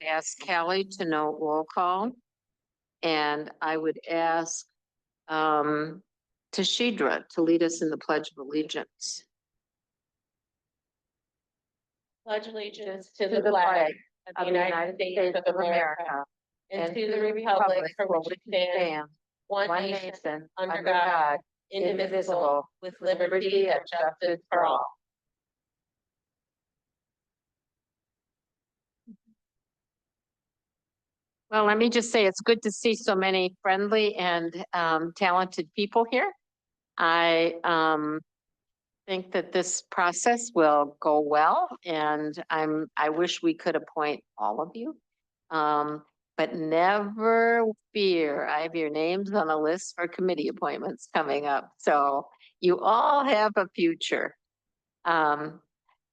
ask Callie to note roll call. And I would ask Tashidra to lead us in the Pledge of Allegiance. Pledge allegiance to the flag of the United States of America and to the republic for which it stands, one nation, under God, indivisible, with liberty and justice for all. Well, let me just say it's good to see so many friendly and talented people here. I think that this process will go well, and I wish we could appoint all of you. But never fear, I have your names on a list for committee appointments coming up. So you all have a future. I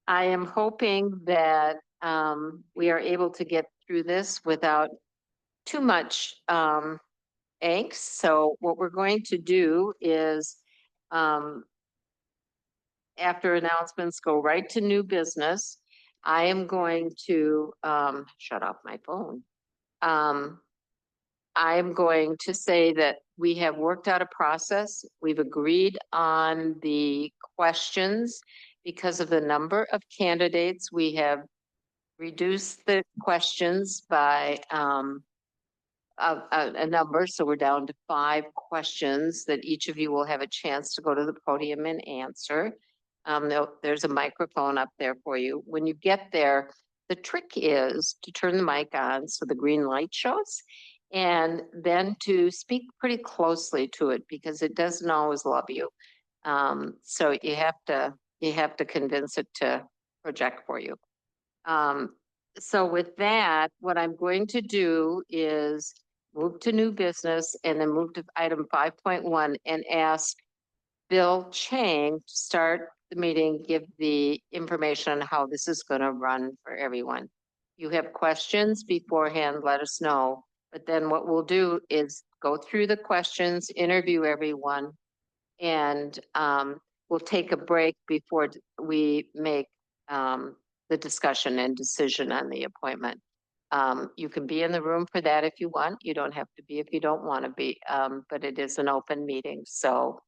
am hoping that we are able to get through this without too much angst. So what we're going to do is after announcements, go right to new business. I am going to shut off my phone. I'm going to say that we have worked out a process. We've agreed on the questions because of the number of candidates. We have reduced the questions by a number. So we're down to 5 questions that each of you will have a chance to go to the podium and answer. There's a microphone up there for you. When you get there, the trick is to turn the mic on so the green light shows, and then to speak pretty closely to it because it doesn't always love you. So you have to convince it to project for you. So with that, what I'm going to do is move to new business and then move to item 5.1 and ask Bill Chang to start the meeting, give the information on how this is going to run for everyone. You have questions beforehand, let us know. But then what we'll do is go through the questions, interview everyone, and we'll take a break before we make the discussion and decision on the appointment. You can be in the room for that if you want. You don't have to be if you don't want to be, but it is an open meeting. So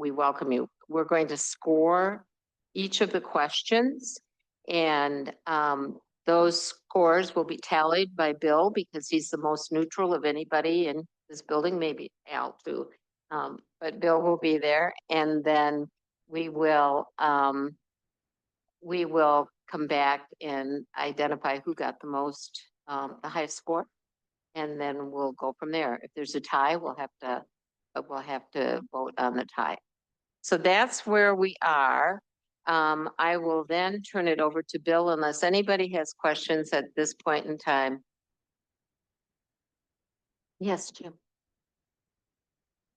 we welcome you. We're going to score each of the questions, and those scores will be tallied by Bill because he's the most neutral of anybody in this building, maybe Al too. But Bill will be there, and then we will come back and identify who got the most, the highest score, and then we'll go from there. If there's a tie, we'll have to vote on the tie. So that's where we are. I will then turn it over to Bill unless anybody has questions at this point in time. Yes, Jim.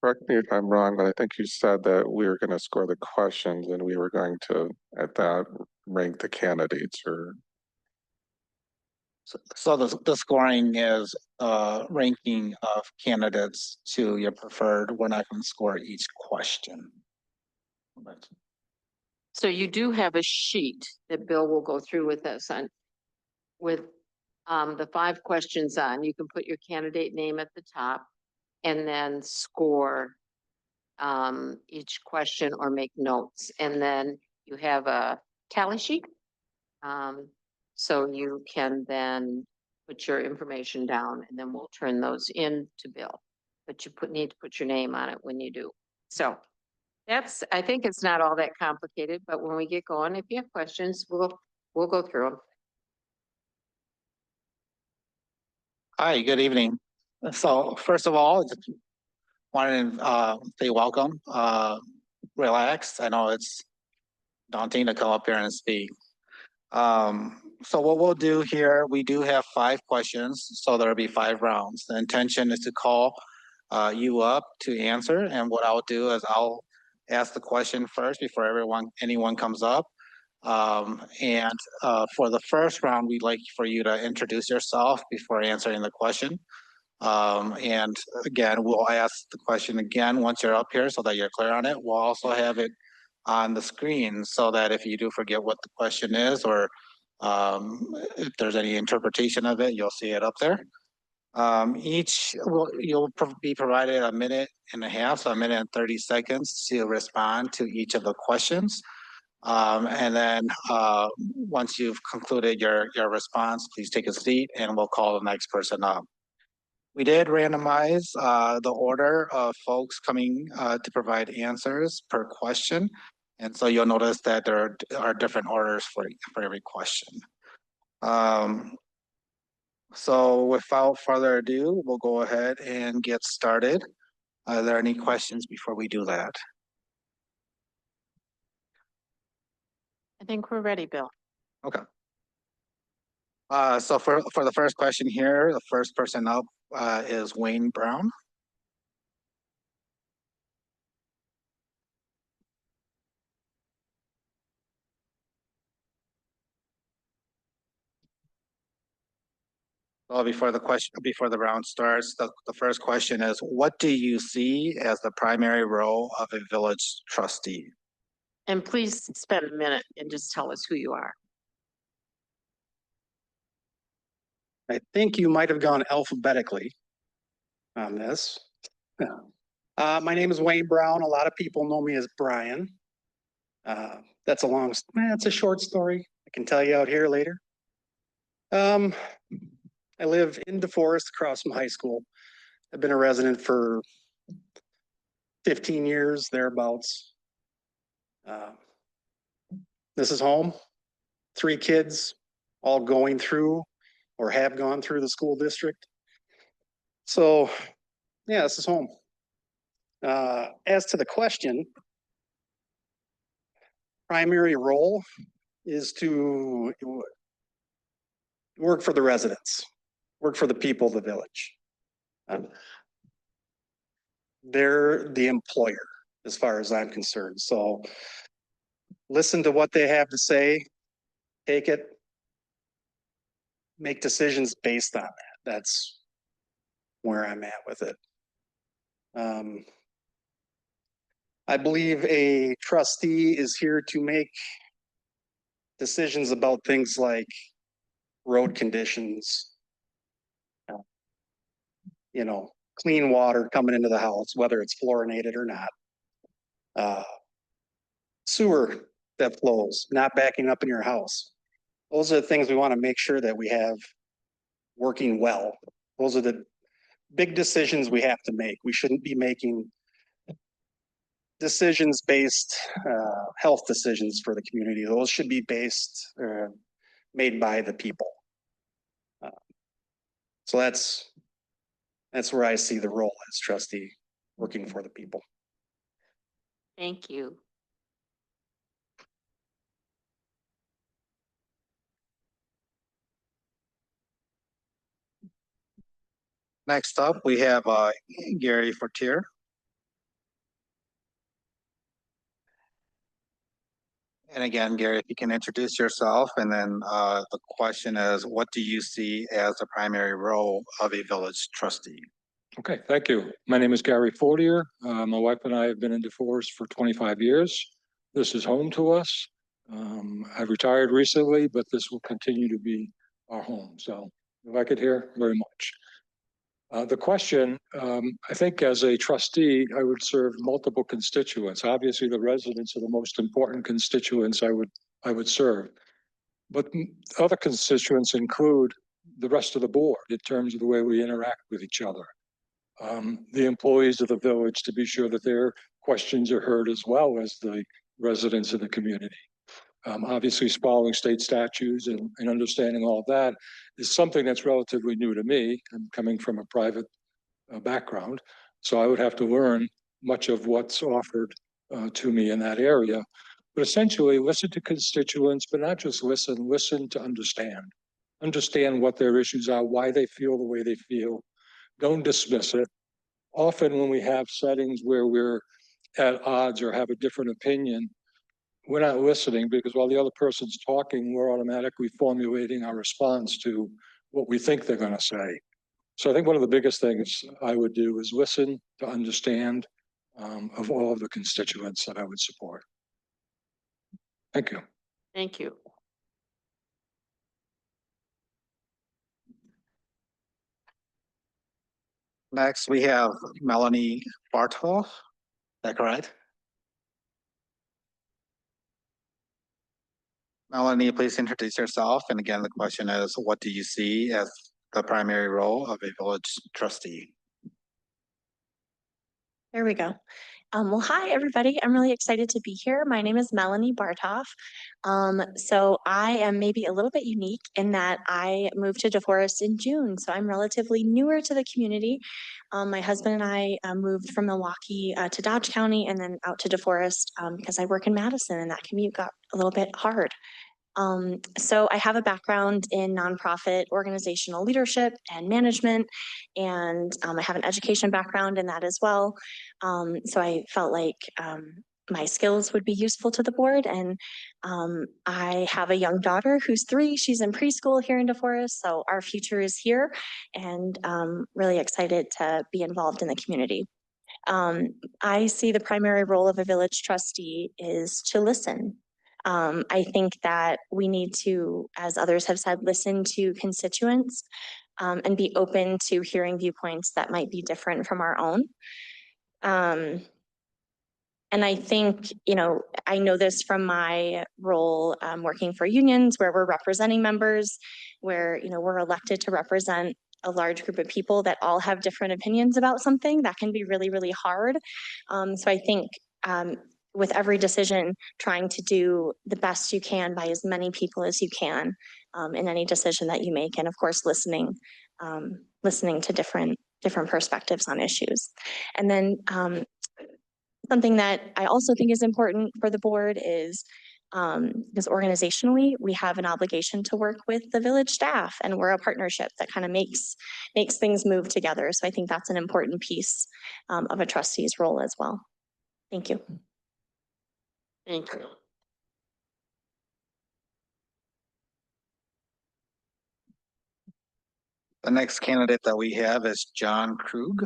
Correct me if I'm wrong, but I think you said that we were going to score the questions and we were going to, at that, rank the candidates, or. So the scoring is ranking of candidates to your preferred. We're not going to score each question. So you do have a sheet that Bill will go through with us on, with the 5 questions on. You can put your candidate name at the top and then score each question or make notes. And then you have a tally sheet. So you can then put your information down and then we'll turn those in to Bill. But you need to put your name on it when you do. So I think it's not all that complicated, but when we get going, if you have questions, we'll go through them. Hi, good evening. So first of all, just wanted to say welcome, relax. I know it's daunting to come up here and speak. So what we'll do here, we do have 5 questions, so there'll be 5 rounds. The intention is to call you up to answer, and what I'll do is I'll ask the question first before anyone comes up. And for the first round, we'd like for you to introduce yourself before answering the question. And again, we'll ask the question again once you're up here so that you're clear on it. We'll also have it on the screen so that if you do forget what the question is or If there's any interpretation of it, you'll see it up there. You'll be provided a minute and a half, so a minute and 30 seconds to respond to each of the questions. And then once you've concluded your response, please take a seat and we'll call the next person up. We did randomize the order of folks coming to provide answers per question. And so you'll notice that there are different orders for every question. So without further ado, we'll go ahead and get started. Are there any questions before we do that? I think we're ready, Bill. Okay. So for the first question here, the first person up is Wayne Brown. Well, before the round starts, the first question is, what do you see as the primary role of a village trustee? And please spend a minute and just tell us who you are. I think you might have gone alphabetically on this. My name is Wayne Brown. A lot of people know me as Brian. That's a short story. I can tell you out here later. I live in DeForest across from high school. I've been a resident for 15 years, thereabouts. This is home. 3 kids, all going through or have gone through the school district. So, yeah, this is home. As to the question, primary role is to work for the residents, work for the people of the village. They're the employer as far as I'm concerned. So listen to what they have to say, take it, make decisions based on that. That's where I'm at with it. I believe a trustee is here to make decisions about things like road conditions, clean water coming into the house, whether it's fluorinated or not. Sewer that flows, not backing up in your house. Those are the things we want to make sure that we have working well. Those are the big decisions we have to make. We shouldn't be making decisions based, health decisions for the community. Those should be made by the people. So that's where I see the role as trustee, working for the people. Thank you. Next up, we have Gary Fortier. And again, Gary, if you can introduce yourself, and then the question is, what do you see as the primary role of a village trustee? Okay, thank you. My name is Gary Fortier. My wife and I have been in DeForest for 25 years. This is home to us. I've retired recently, but this will continue to be our home. So if I could hear very much. The question, I think as a trustee, I would serve multiple constituents. Obviously, the residents are the most important constituents I would serve. But other constituents include the rest of the board in terms of the way we interact with each other. The employees of the village, to be sure that their questions are heard as well as the residents of the community. Obviously, following state statutes and understanding all of that is something that's relatively new to me. I'm coming from a private background, so I would have to learn much of what's offered to me in that area. But essentially, listen to constituents, but not just listen to understand. Understand what their issues are, why they feel the way they feel. Don't dismiss it. Often when we have settings where we're at odds or have a different opinion, we're not listening, because while the other person's talking, we're automatically formulating our response to what we think they're going to say. So I think one of the biggest things I would do is listen to understand of all of the constituents that I would support. Thank you. Thank you. Next, we have Melanie Bartol. Is that correct? Melanie, please introduce yourself. And again, the question is, what do you see as the primary role of a village trustee? There we go. Well, hi, everybody. I'm really excited to be here. My name is Melanie Bartoff. So I am maybe a little bit unique in that I moved to DeForest in June. So I'm relatively newer to the community. My husband and I moved from Milwaukee to Dodge County and then out to DeForest because I work in Madison and that commute got a little bit hard. So I have a background in nonprofit organizational leadership and management, and I have an education background in that as well. So I felt like my skills would be useful to the board. And I have a young daughter who's 3. She's in preschool here in DeForest, so our future is here, and really excited to be involved in the community. I see the primary role of a village trustee is to listen. I think that we need to, as others have said, listen to constituents and be open to hearing viewpoints that might be different from our own. And I think, I know this from my role working for unions where we're representing members, where, we're elected to represent a large group of people that all have different opinions about something. That can be really, really hard. So I think with every decision, trying to do the best you can by as many people as you can in any decision that you make. And of course, listening to different perspectives on issues. And then something that I also think is important for the board is because organizationally, we have an obligation to work with the village staff, and we're a partnership that kind of makes things move together. So I think that's an important piece of a trustee's role as well. Thank you. Thank you. The next candidate that we have is John Krug.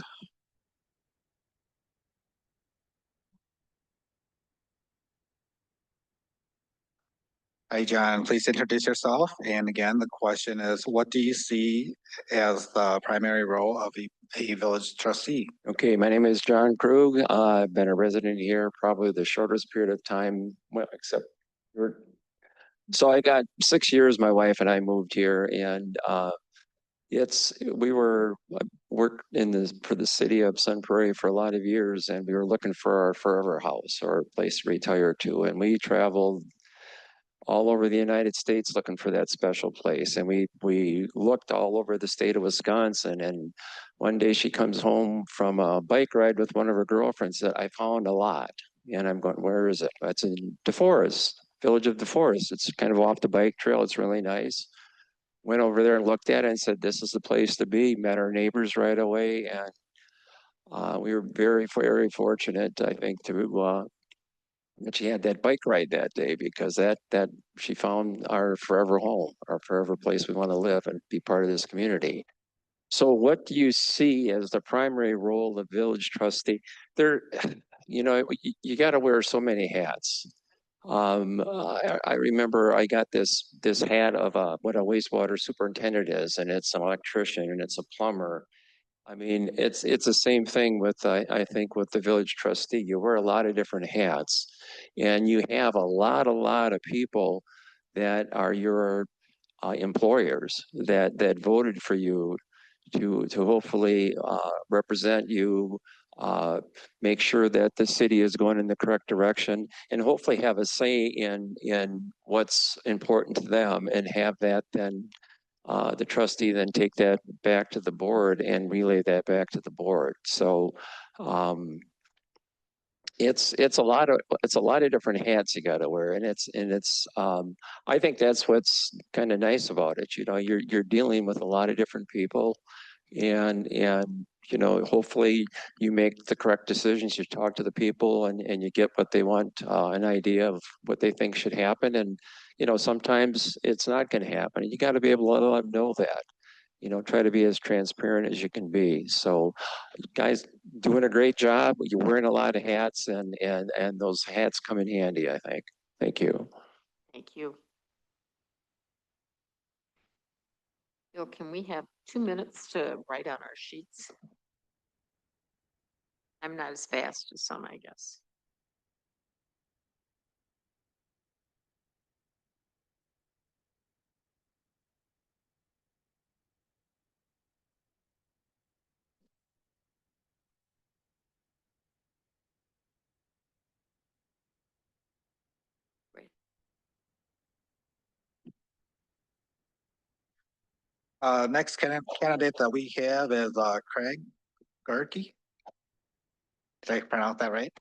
Hi, John, please introduce yourself. And again, the question is, what do you see as the primary role of a village trustee? Okay, my name is John Krug. I've been a resident here probably the shortest period of time, well, except so I got 6 years. My wife and I moved here, and we worked for the city of Sun Prairie for a lot of years, and we were looking for our forever house or a place to retire to, and we traveled all over the United States looking for that special place. And we looked all over the state of Wisconsin. And one day she comes home from a bike ride with one of her girlfriends that I found a lot. And I'm going, where is it? It's in DeForest, village of DeForest. It's kind of off the bike trail. It's really nice. Went over there and looked at it and said, this is the place to be. Met our neighbors right away. And we were very, very fortunate, I think, that she had that bike ride that day, because that she found our forever home, our forever place we want to live and be part of this community. So what do you see as the primary role of village trustee? You got to wear so many hats. I remember I got this hat of what a wastewater superintendent is, and it's an electrician and it's a plumber. I mean, it's the same thing with I think with the village trustee. You wear a lot of different hats, and you have a lot of people that are your employers that voted for you to hopefully represent you, make sure that the city is going in the correct direction, and hopefully have a say in what's important to them, and have that then the trustee then take that back to the board and relay that back to the board. So it's a lot of different hats you got to wear, and it's I think that's what's kind of nice about it. You're dealing with a lot of different people, and hopefully you make the correct decisions. You talk to the people, and you get what they want, an idea of what they think should happen. And sometimes it's not going to happen. You got to be able to let them know that. Try to be as transparent as you can be. So, guys, doing a great job. You're wearing a lot of hats, and those hats come in handy, I think. Thank you. Thank you. Bill, can we have 2 minutes to write on our sheets? I'm not as fast as some, I guess. Great. Next candidate that we have is Craig Gerke. Did I pronounce that right?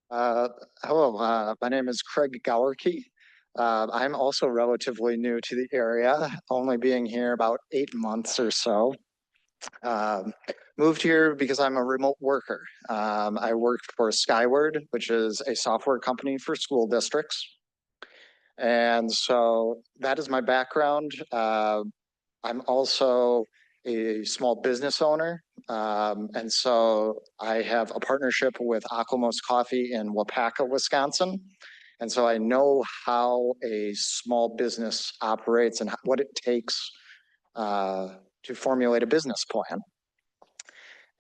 Hello, my name is Craig Gowerke. I'm also relatively new to the area, only being here about 8 months or so. Moved here because I'm a remote worker. I worked for Skyward, which is a software company for school districts. And so that is my background. I'm also a small business owner. And so I have a partnership with Aquamos Coffee in Wapaka, Wisconsin. And so I know how a small business operates and what it takes to formulate a business plan.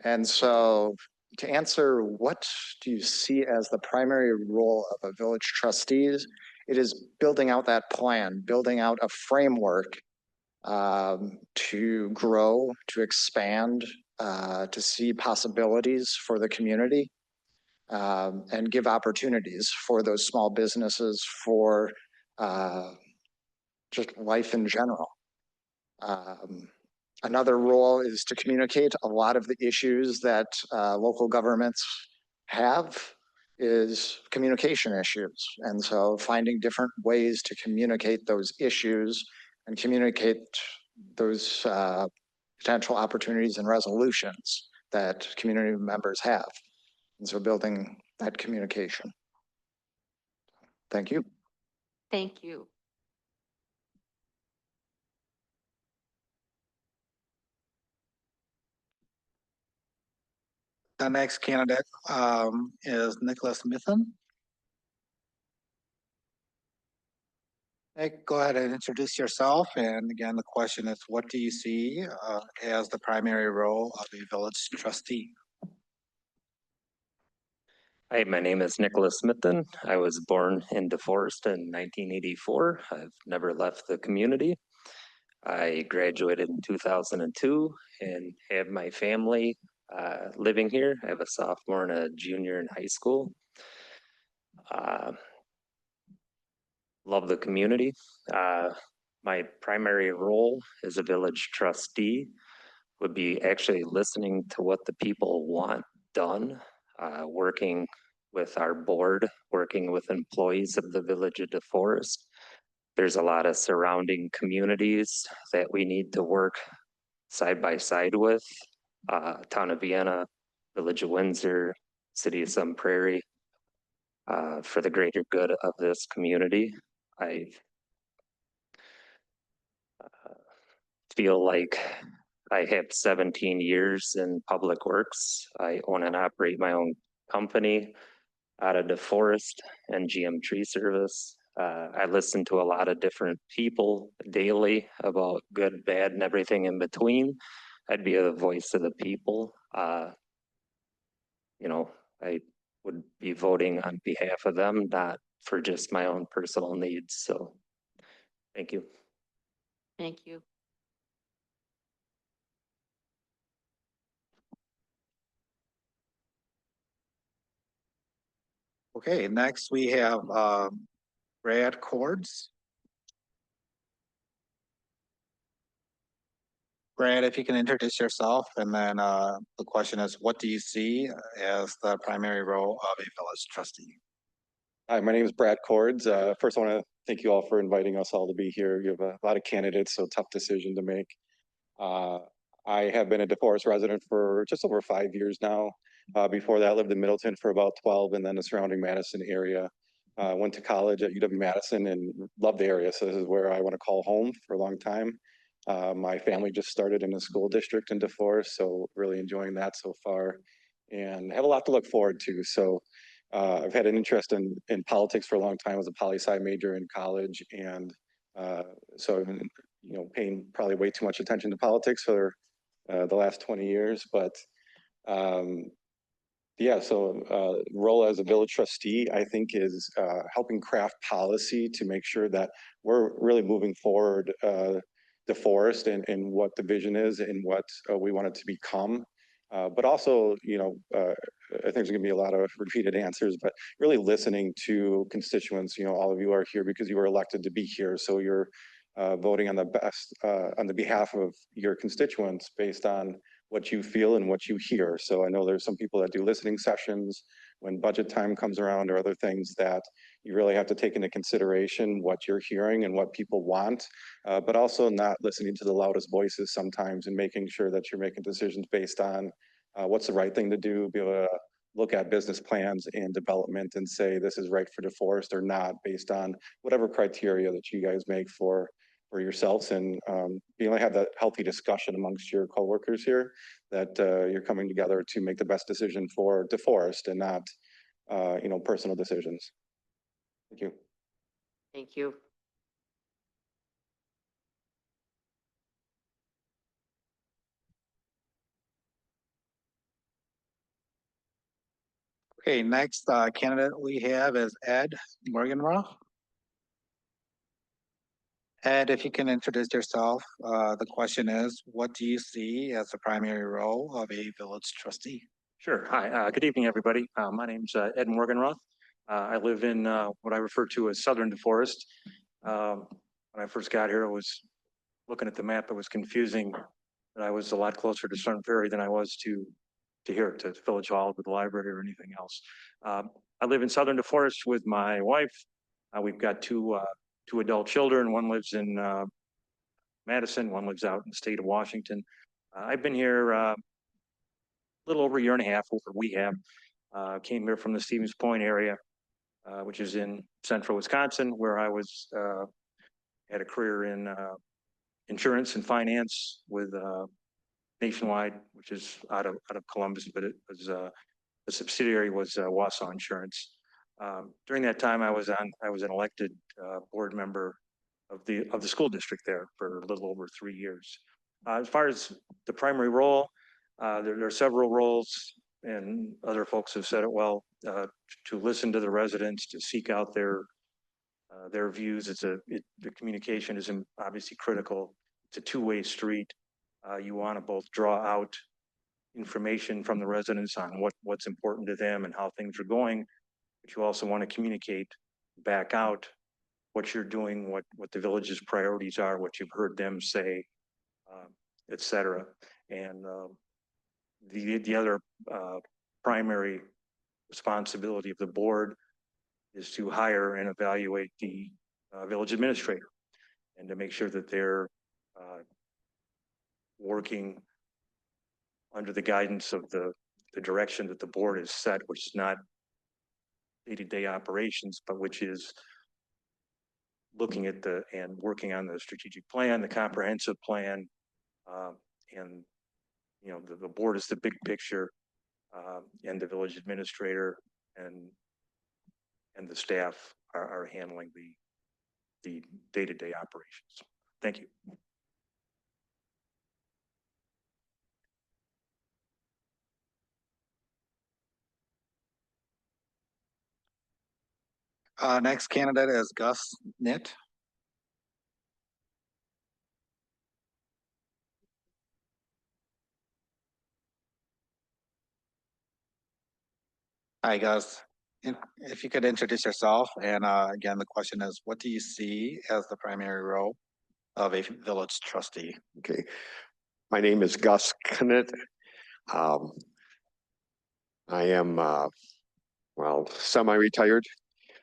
And so to answer what do you see as the primary role of a village trustees, it is building out that plan, building out a framework to grow, to expand, to see possibilities for the community, and give opportunities for those small businesses for just life in general. Another role is to communicate a lot of the issues that local governments have is communication issues. And so finding different ways to communicate those issues and communicate those potential opportunities and resolutions that community members have. And so building that communication. Thank you. Thank you. The next candidate is Nicholas Mithen. Hey, go ahead and introduce yourself. And again, the question is, what do you see as the primary role of a village trustee? Hi, my name is Nicholas Smithson. I was born in DeForest in 1984. I've never left the community. I graduated in 2002 and have my family living here. I have a sophomore and a junior in high school. Love the community. My primary role as a village trustee would be actually listening to what the people want done, working with our board, working with employees of the village of DeForest. There's a lot of surrounding communities that we need to work side by side with. Town of Vienna, Village of Windsor, City of Sun Prairie, for the greater good of this community. I feel like I have 17 years in public works. I own and operate my own company out of DeForest and GM Tree Service. I listen to a lot of different people daily about good, bad, and everything in between. I'd be a voice of the people. You know, I would be voting on behalf of them, not for just my own personal needs. So, thank you. Thank you. Okay, next we have Brad Cords. Brad, if you can introduce yourself, and then the question is, what do you see as the primary role of a village trustee? Hi, my name is Brad Cords. First, I want to thank you all for inviting us all to be here. You have a lot of candidates, so tough decision to make. I have been a DeForest resident for just over 5 years now. Before that, I lived in Middleton for about 12, and then the surrounding Madison area. Went to college at UW-Madison and loved the area, so this is where I want to call home for a long time. My family just started in a school district in DeForest, so really enjoying that so far, and have a lot to look forward to. So I've had an interest in politics for a long time. I was a poli-sci major in college, and so paying probably way too much attention to politics for the last 20 years. But Yeah, so role as a village trustee, I think, is helping craft policy to make sure that we're really moving forward the forest and what the vision is and what we want it to become. But also, I think there's going to be a lot of repeated answers, but really listening to constituents. All of you are here because you were elected to be here, so you're voting on the best on the behalf of your constituents based on what you feel and what you hear. So I know there's some people that do listening sessions when budget time comes around or other things that you really have to take into consideration what you're hearing and what people want, but also not listening to the loudest voices sometimes and making sure that you're making decisions based on what's the right thing to do, be able to look at business plans and development and say this is right for DeForest or not based on whatever criteria that you guys make for yourselves, and being able to have that healthy discussion amongst your coworkers here that you're coming together to make the best decision for DeForest and not personal decisions. Thank you. Thank you. Okay, next candidate we have is Ed Morganroth. Ed, if you can introduce yourself, the question is, what do you see as the primary role of a village trustee? Sure. Hi, good evening, everybody. My name's Ed Morganroth. I live in what I refer to as Southern DeForest. When I first got here, I was looking at the map. It was confusing that I was a lot closer to Sun Prairie than I was to here, to Village Hall, with the library or anything else. I live in Southern DeForest with my wife. We've got two adult children. One lives in Madison, one lives out in the state of Washington. I've been here a little over a year and a half, over we have. Came here from the Stevens Point area, which is in central Wisconsin, where I was had a career in insurance and finance with Nationwide, which is out of Columbus, but it was the subsidiary was Wausau Insurance. During that time, I was an elected board member of the school district there for a little over 3 years. As far as the primary role, there are several roles, and other folks have said it well, to listen to the residents, to seek out their views. The communication is obviously critical. It's a two-way street. You want to both draw out information from the residents on what's important to them and how things are going, but you also want to communicate back out what you're doing, what the village's priorities are, what you've heard them say, et cetera. And the other primary responsibility of the board is to hire and evaluate the village administrator and to make sure that they're working under the guidance of the direction that the board has set, which is not day-to-day operations, but which is looking at and working on the strategic plan, the comprehensive plan, and the board is the big picture, and the village administrator and the staff are handling the day-to-day operations. Thank you. Next candidate is Gus Nitt. Hi, Gus. If you could introduce yourself, and again, the question is, what do you see as the primary role of a village trustee? Okay, my name is Gus Kennett. I am, semi-retired.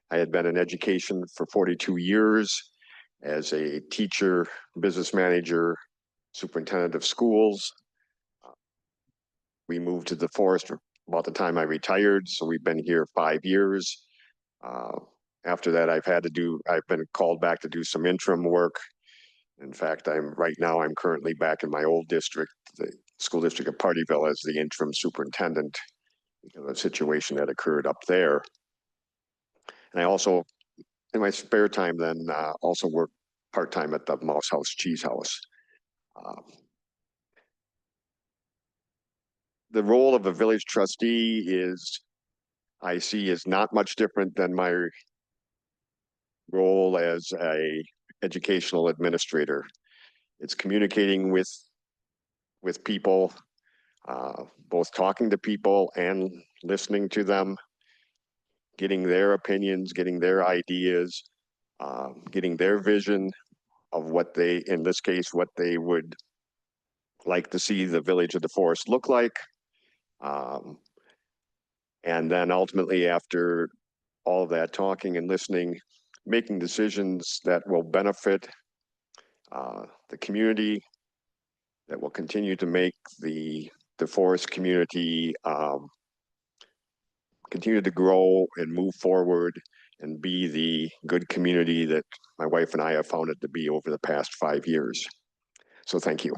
I had been in education for 42 years as a teacher, business manager, superintendent of schools. We moved to the forest about the time I retired, so we've been here 5 years. After that, I've been called back to do some interim work. In fact, right now I'm currently back in my old district, the school district of Partyville, as the interim superintendent because of a situation that occurred up there. And I also, in my spare time, then also work part-time at the Mouse House Cheese House. the role of a village trustee is, I see, is not much different than my role as a educational administrator. It's communicating with people, both talking to people and listening to them, getting their opinions, getting their ideas, getting their vision of what they, in this case, what they would like to see the village of DeForest look like. And then ultimately, after all of that talking and listening, making decisions that will benefit the community, that will continue to make the DeForest community continue to grow and move forward and be the good community that my wife and I have found it to be over the past 5 years. So thank you.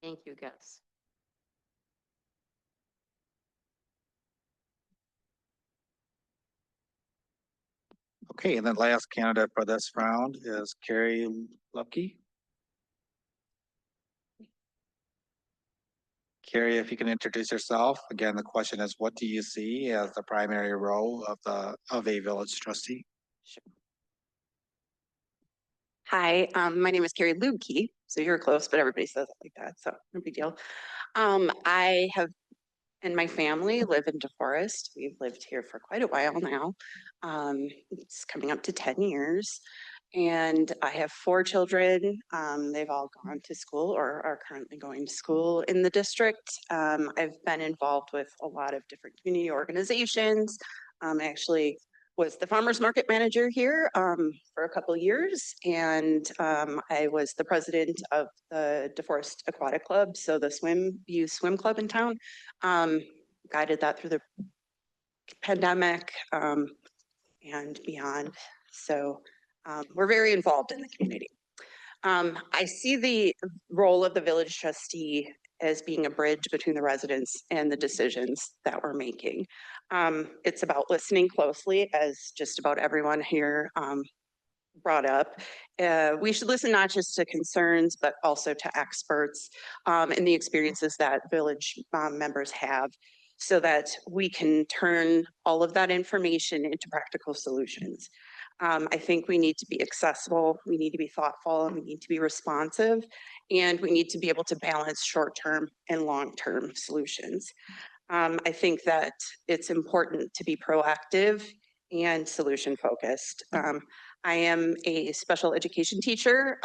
Thank you, Gus. Okay, and then last candidate for this round is Carrie Lupke. Carrie, if you can introduce yourself. Again, the question is, what do you see as the primary role of a village trustee? Hi, my name is Carrie Lubke, so you're close, but everybody says it like that, so no big deal. I have, and my family live in DeForest. We've lived here for quite a while now. It's coming up to 10 years. And I have 4 children. They've all gone to school or are currently going to school in the district. I've been involved with a lot of different community organizations. I actually was the farmers market manager here for a couple years, and I was the president of the DeForest Aquatic Club, so the youth swim club in town. Guided that through the pandemic and beyond. So we're very involved in the community. I see the role of the village trustee as being a bridge between the residents and the decisions that we're making. It's about listening closely, as just about everyone here brought up. We should listen not just to concerns, but also to experts and the experiences that village members have, so that we can turn all of that information into practical solutions. I think we need to be accessible, we need to be thoughtful, and we need to be responsive, and we need to be able to balance short-term and long-term solutions. I think that it's important to be proactive and solution-focused. I am a special education teacher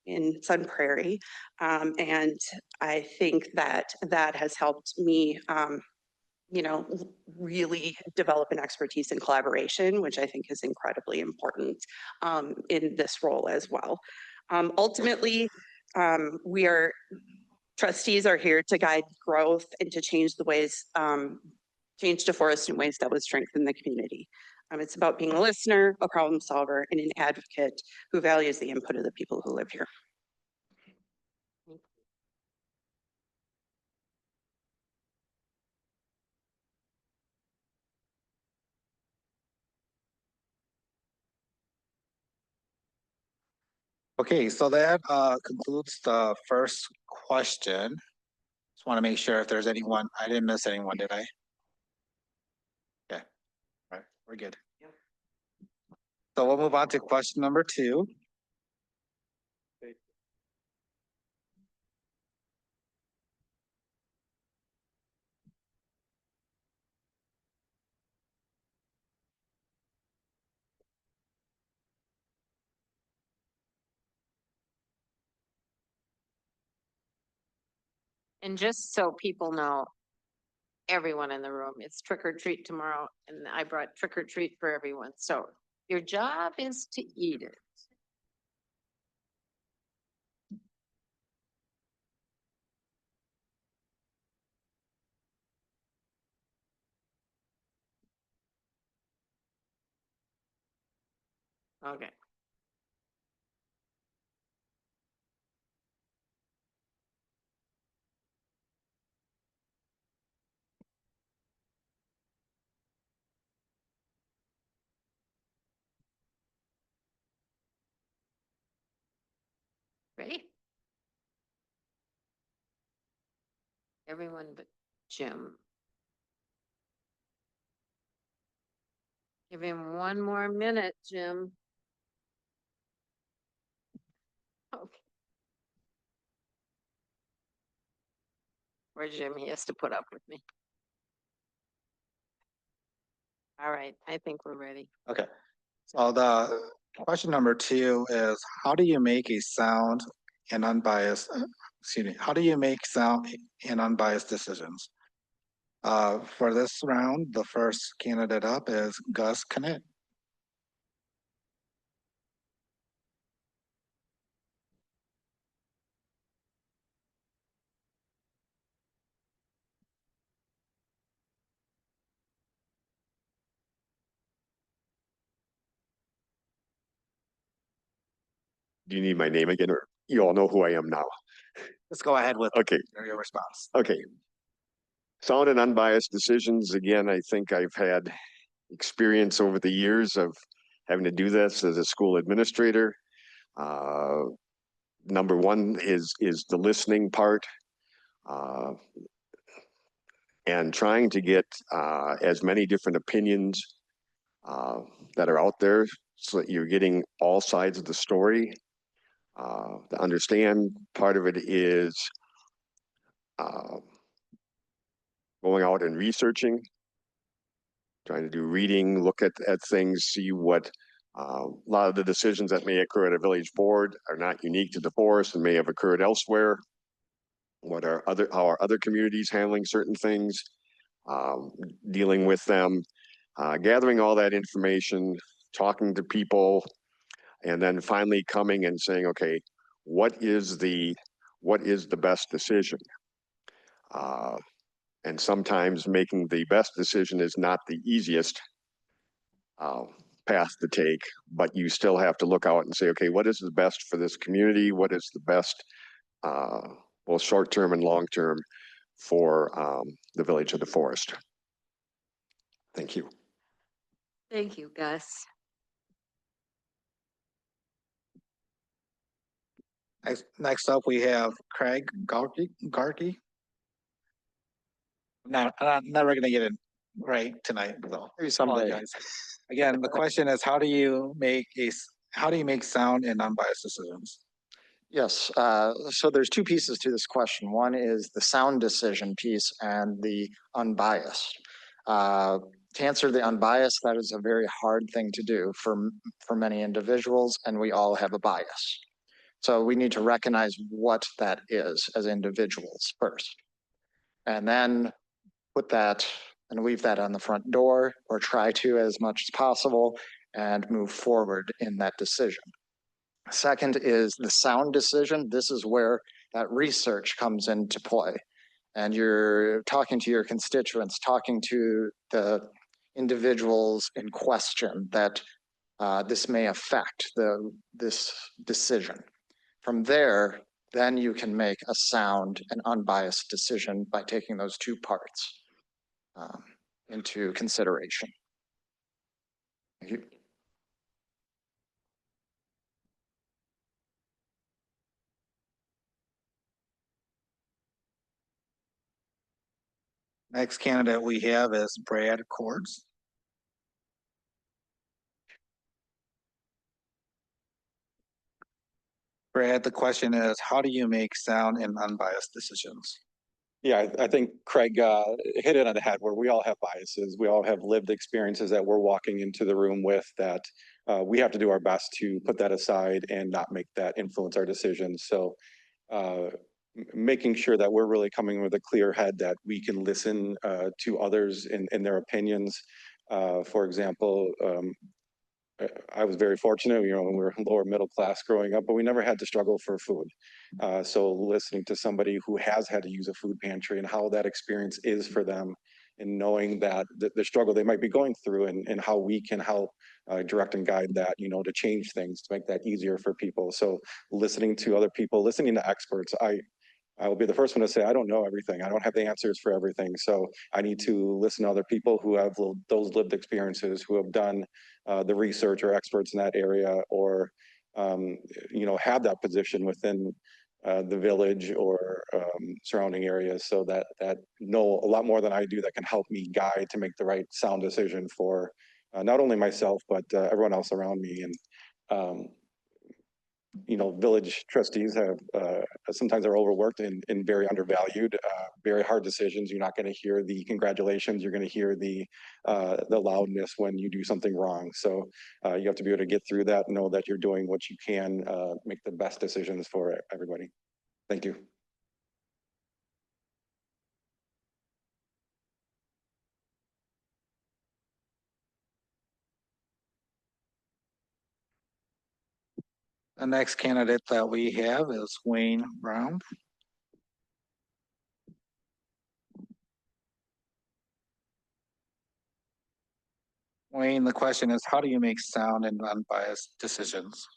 in Sun Prairie, and I think that that has helped me really develop an expertise in collaboration, which I think is incredibly important in this role as well. Ultimately, trustees are here to guide growth and to change change DeForest in ways that would strengthen the community. It's about being a listener, a problem solver, and an advocate who values the input of the people who live here. Okay, so that concludes the first question. Just want to make sure if there's anyone, I didn't miss anyone, did I? Okay, all right, we're good. So we'll move on to question number 2. And just so people know, everyone in the room, it's trick or treat tomorrow, and I brought trick or treat for everyone. So your job is to eat it. Okay. Ready? Everyone but Jim. Give him one more minute, Jim. Okay. Or Jim, he has to put up with me. All right, I think we're ready. Okay. So the question number 2 is, how do you make a sound and unbiased, excuse me, how do you make sound and unbiased decisions? For this round, the first candidate up is Gus Knit. Do you need my name again, or you all know who I am now? Let's go ahead with Okay, your response. okay. Sound and unbiased decisions. Again, I think I've had experience over the years of having to do this as a school administrator. Number one is the listening part, and trying to get as many different opinions that are out there so that you're getting all sides of the story. To understand, part of it is going out and researching, trying to do reading, look at things, see what a lot of the decisions that may occur at a village board are not unique to DeForest and may have occurred elsewhere. What are how are other communities handling certain things, dealing with them, gathering all that information, talking to people, and then finally coming and saying, okay, what is the best decision? And sometimes making the best decision is not the easiest path to take, but you still have to look out and say, okay, what is the best for this community? What is the best, both short-term and long-term, for the village of DeForest? Thank you. Thank you, Gus. Next up, we have Craig Garkey. Now, I'm never gonna get it right tonight, so Maybe someday. apologize. Again, the question is, how do you make sound and unbiased decisions? Yes, so there's two pieces to this question. One is the sound decision piece and the unbiased. To answer the unbiased, that is a very hard thing to do for many individuals, and we all have a bias. So we need to recognize what that is as individuals first, and then put that and leave that on the front door, or try to as much as possible, and move forward in that decision. Second is the sound decision. This is where that research comes into play. And you're talking to your constituents, talking to the individuals in question that this may affect this decision. From there, then you can make a sound and unbiased decision by taking those two parts into consideration. Thank you. Next candidate we have is Brad Cords. Brad, the question is, how do you make sound and unbiased decisions? Yeah, I think Craig hit it on the head, where we all have biases. We all have lived experiences that we're walking into the room with, that we have to do our best to put that aside and not make that influence our decisions. So making sure that we're really coming with a clear head, that we can listen to others in their opinions. For example, I was very fortunate, we were lower middle class growing up, but we never had to struggle for food. So listening to somebody who has had to use a food pantry and how that experience is for them, and knowing that the struggle they might be going through, and how we can help direct and guide that, to change things, to make that easier for people. So listening to other people, listening to experts. I will be the first one to say, I don't know everything. I don't have the answers for everything. So I need to listen to other people who have those lived experiences, who have done the research, or experts in that area, or, have that position within the village or surrounding areas, so that know a lot more than I do, that can help me guide to make the right sound decision for not only myself, but everyone else around me. And you know, village trustees have sometimes are overworked and very undervalued, very hard decisions. You're not going to hear the congratulations. You're going to hear the loudness when you do something wrong. So you have to be able to get through that, know that you're doing what you can, make the best decisions for everybody. Thank you. The next candidate that we have is Wayne Brown. Wayne, the question is, how do you make sound and unbiased decisions?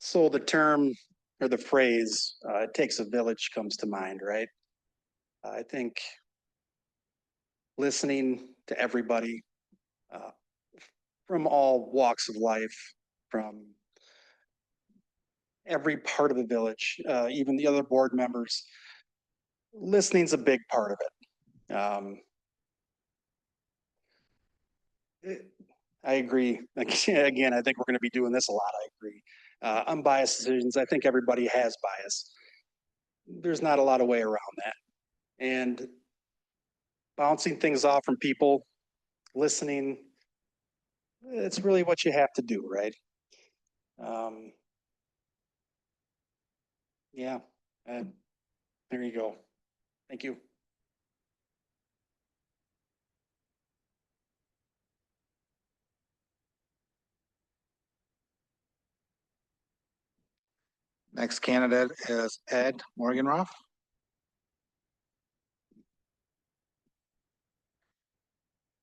So the term or the phrase, it takes a village comes to mind, right? I think listening to everybody from all walks of life, from every part of the village, even the other board members, listening's a big part of it. I agree. Again, I think we're going to be doing this a lot. I agree. Unbiased decisions. I think everybody has bias. There's not a lot of way around that. And bouncing things off from people, listening, it's really what you have to do, right? Yeah, there you go. Thank you. Next candidate is Ed Morganroth.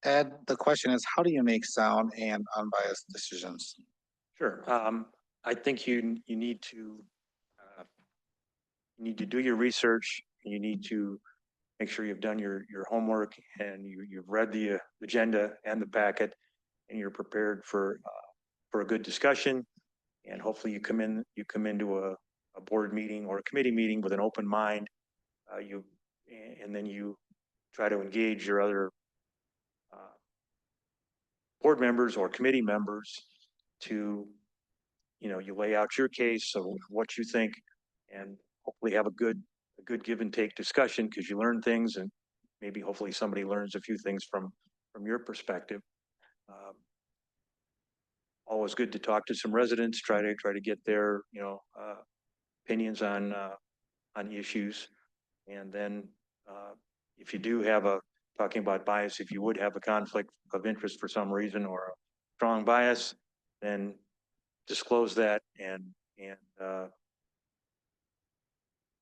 Ed, the question is, how do you make sound and unbiased decisions? Sure. I think you need to do your research. You need to make sure you've done your homework and you've read the agenda and the packet, and you're prepared for a good discussion. And hopefully you come into a board meeting or a committee meeting with an open mind. And then you try to engage your other board members or committee members to, you lay out your case of what you think, and hopefully have a good give and take discussion, because you learn things, and maybe hopefully somebody learns a few things from your perspective. Always good to talk to some residents, try to get their opinions on issues. And then if you do have talking about bias, if you would have a conflict of interest for some reason or a strong bias, then disclose that, and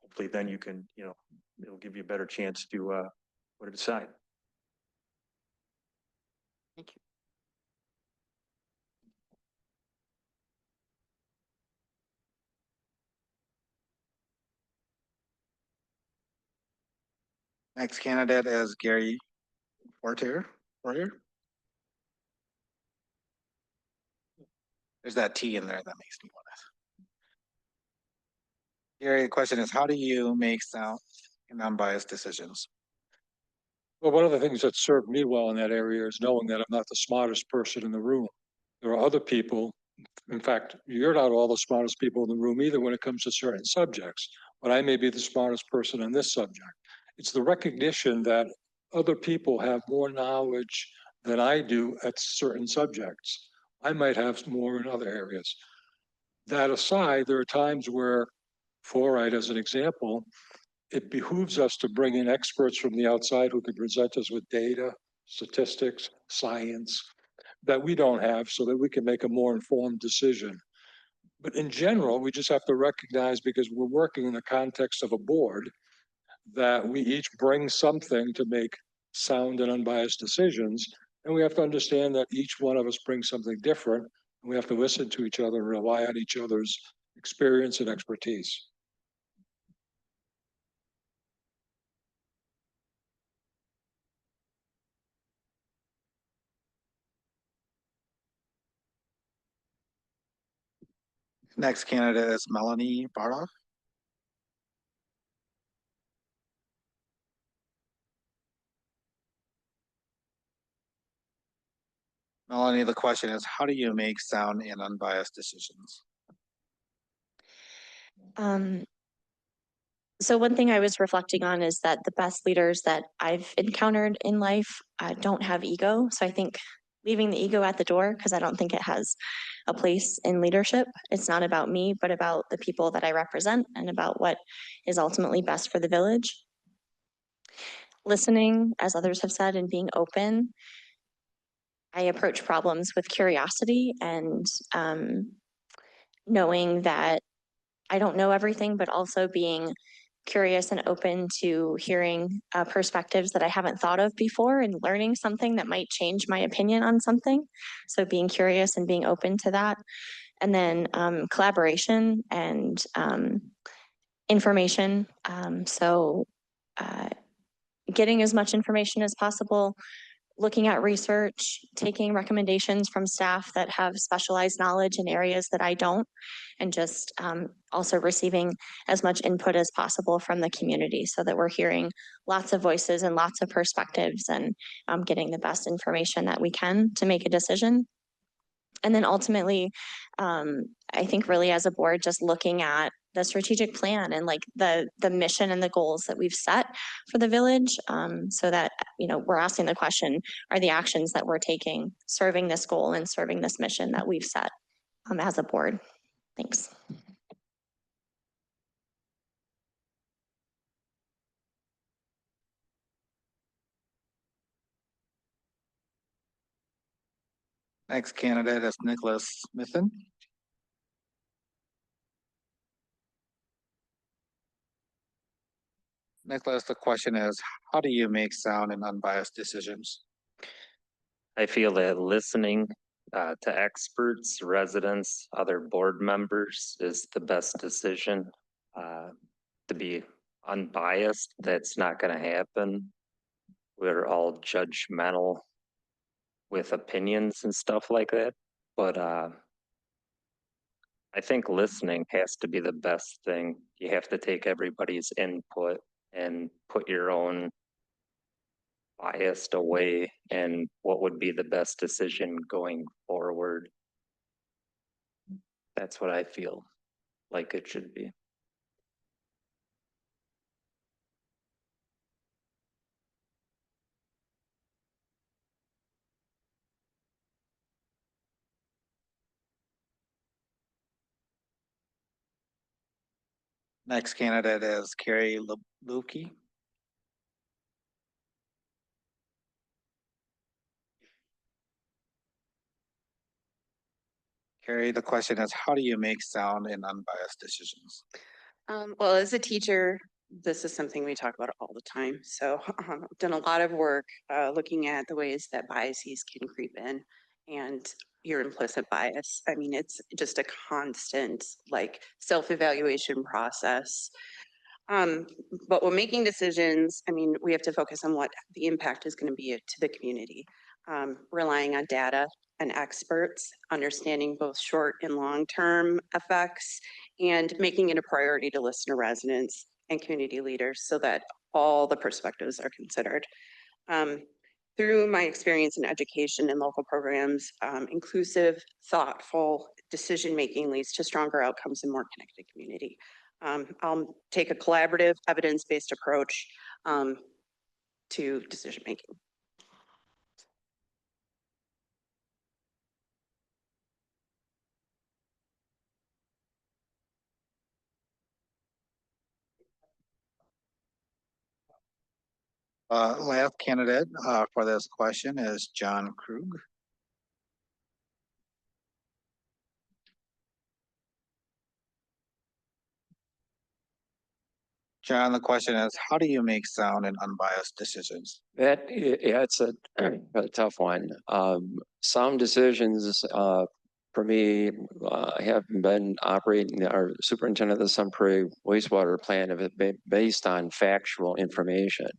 hopefully then you can, it'll give you a better chance to decide. Thank you. Next candidate is Gary Fortier. There's that T in there that makes me want to. Gary, the question is, how do you make sound and unbiased decisions? Well, one of the things that served me well in that area is knowing that I'm not the smartest person in the room. There are other people. In fact, you're not all the smartest people in the room either when it comes to certain subjects, but I may be the smartest person in this subject. It's the recognition that other people have more knowledge than I do at certain subjects. I might have more in other areas. That aside, there are times where, fluoride as an example, it behooves us to bring in experts from the outside who can present us with data, statistics, science that we don't have, so that we can make a more informed decision. But in general, we just have to recognize, because we're working in the context of a board, that we each bring something to make sound and unbiased decisions. And we have to understand that each one of us brings something different. And we have to listen to each other and rely on each other's experience and expertise. Next candidate is Melanie Bartoff. Melanie, the question is, how do you make sound and unbiased decisions? So one thing I was reflecting on is that the best leaders that I've encountered in life don't have ego. So I think leaving the ego at the door, because I don't think it has a place in leadership. It's not about me, but about the people that I represent and about what is ultimately best for the village. Listening, as others have said, and being open. I approach problems with curiosity and knowing that I don't know everything, but also being curious and open to hearing perspectives that I haven't thought of before and learning something that might change my opinion on something. So being curious and being open to that. And then collaboration and information. Getting as much information as possible, looking at research, taking recommendations from staff that have specialized knowledge in areas that I don't, and just also receiving as much input as possible from the community so that we're hearing lots of voices and lots of perspectives and getting the best information that we can to make a decision. And then ultimately, I think really as a board, just looking at the strategic plan and like the mission and the goals that we've set for the village, so that we're asking the question: are the actions that we're taking serving this goal and serving this mission that we've set as a board? Thanks. Next candidate is Nicholas Smithen. Nicholas, the question is, how do you make sound and unbiased decisions? I feel that listening to experts, residents, other board members is the best decision. To be unbiased, that's not going to happen. We're all judgmental with opinions and stuff like that. But I think listening has to be the best thing. You have to take everybody's input and put your own biased away and what would be the best decision going forward. That's what I feel like it should be. Next candidate is Carrie Lukey. Carrie, the question is, how do you make sound and unbiased decisions? Well, as a teacher, this is something we talk about all the time. So I've done a lot of work looking at the ways that biases can creep in and your implicit bias. I mean, it's just a constant like self-evaluation process. But when making decisions, I mean, we have to focus on what the impact is going to be to the community, relying on data and experts, understanding both short and long-term effects, and making it a priority to listen to residents and community leaders so that all the perspectives are considered. Through my experience in education and local programs, inclusive, thoughtful decision-making leads to stronger outcomes and more connected community. I'll take a collaborative, evidence-based approach to decision-making. Last candidate for this question is John Krug. John, the question is, how do you make sound and unbiased decisions? It's a tough one. Some decisions, for me, have been operating, our superintendent of the Sun Prairie wastewater plant have been based on factual information.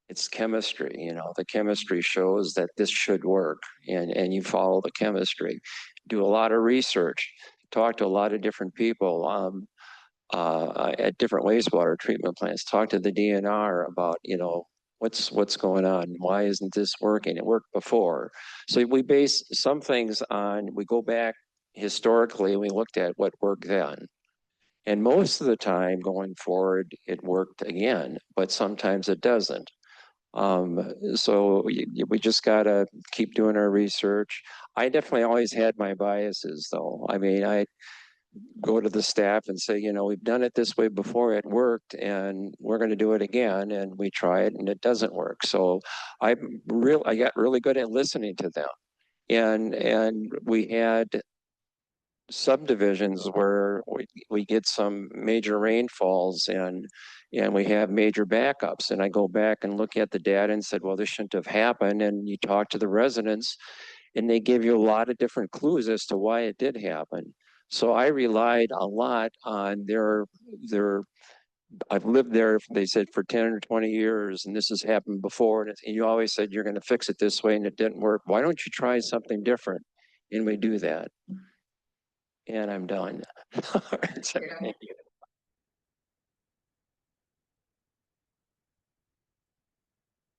It's chemistry, the chemistry shows that this should work, and you follow the chemistry. Do a lot of research, talk to a lot of different people at different wastewater treatment plants, talk to the DNR about, what's going on? Why isn't this working? It worked before. So we base some things on, we go back historically and we looked at what worked then. And most of the time going forward, it worked again, but sometimes it doesn't. So we just gotta keep doing our research. I definitely always had my biases though. I mean, I go to the staff and say, you know, we've done it this way before, it worked, and we're going to do it again. And we try it and it doesn't work. So I got really good at listening to them. And we had subdivisions where we get some major rainfalls and we have major backups. And I go back and look at the data and said, well, this shouldn't have happened. And you talk to the residents and they give you a lot of different clues as to why it did happen. So I relied a lot on their, I've lived there, they said, for 10 or 20 years, and this has happened before. And you always said, you're going to fix it this way, and it didn't work. Why don't you try something different? And we do that. And I'm done. Thank you.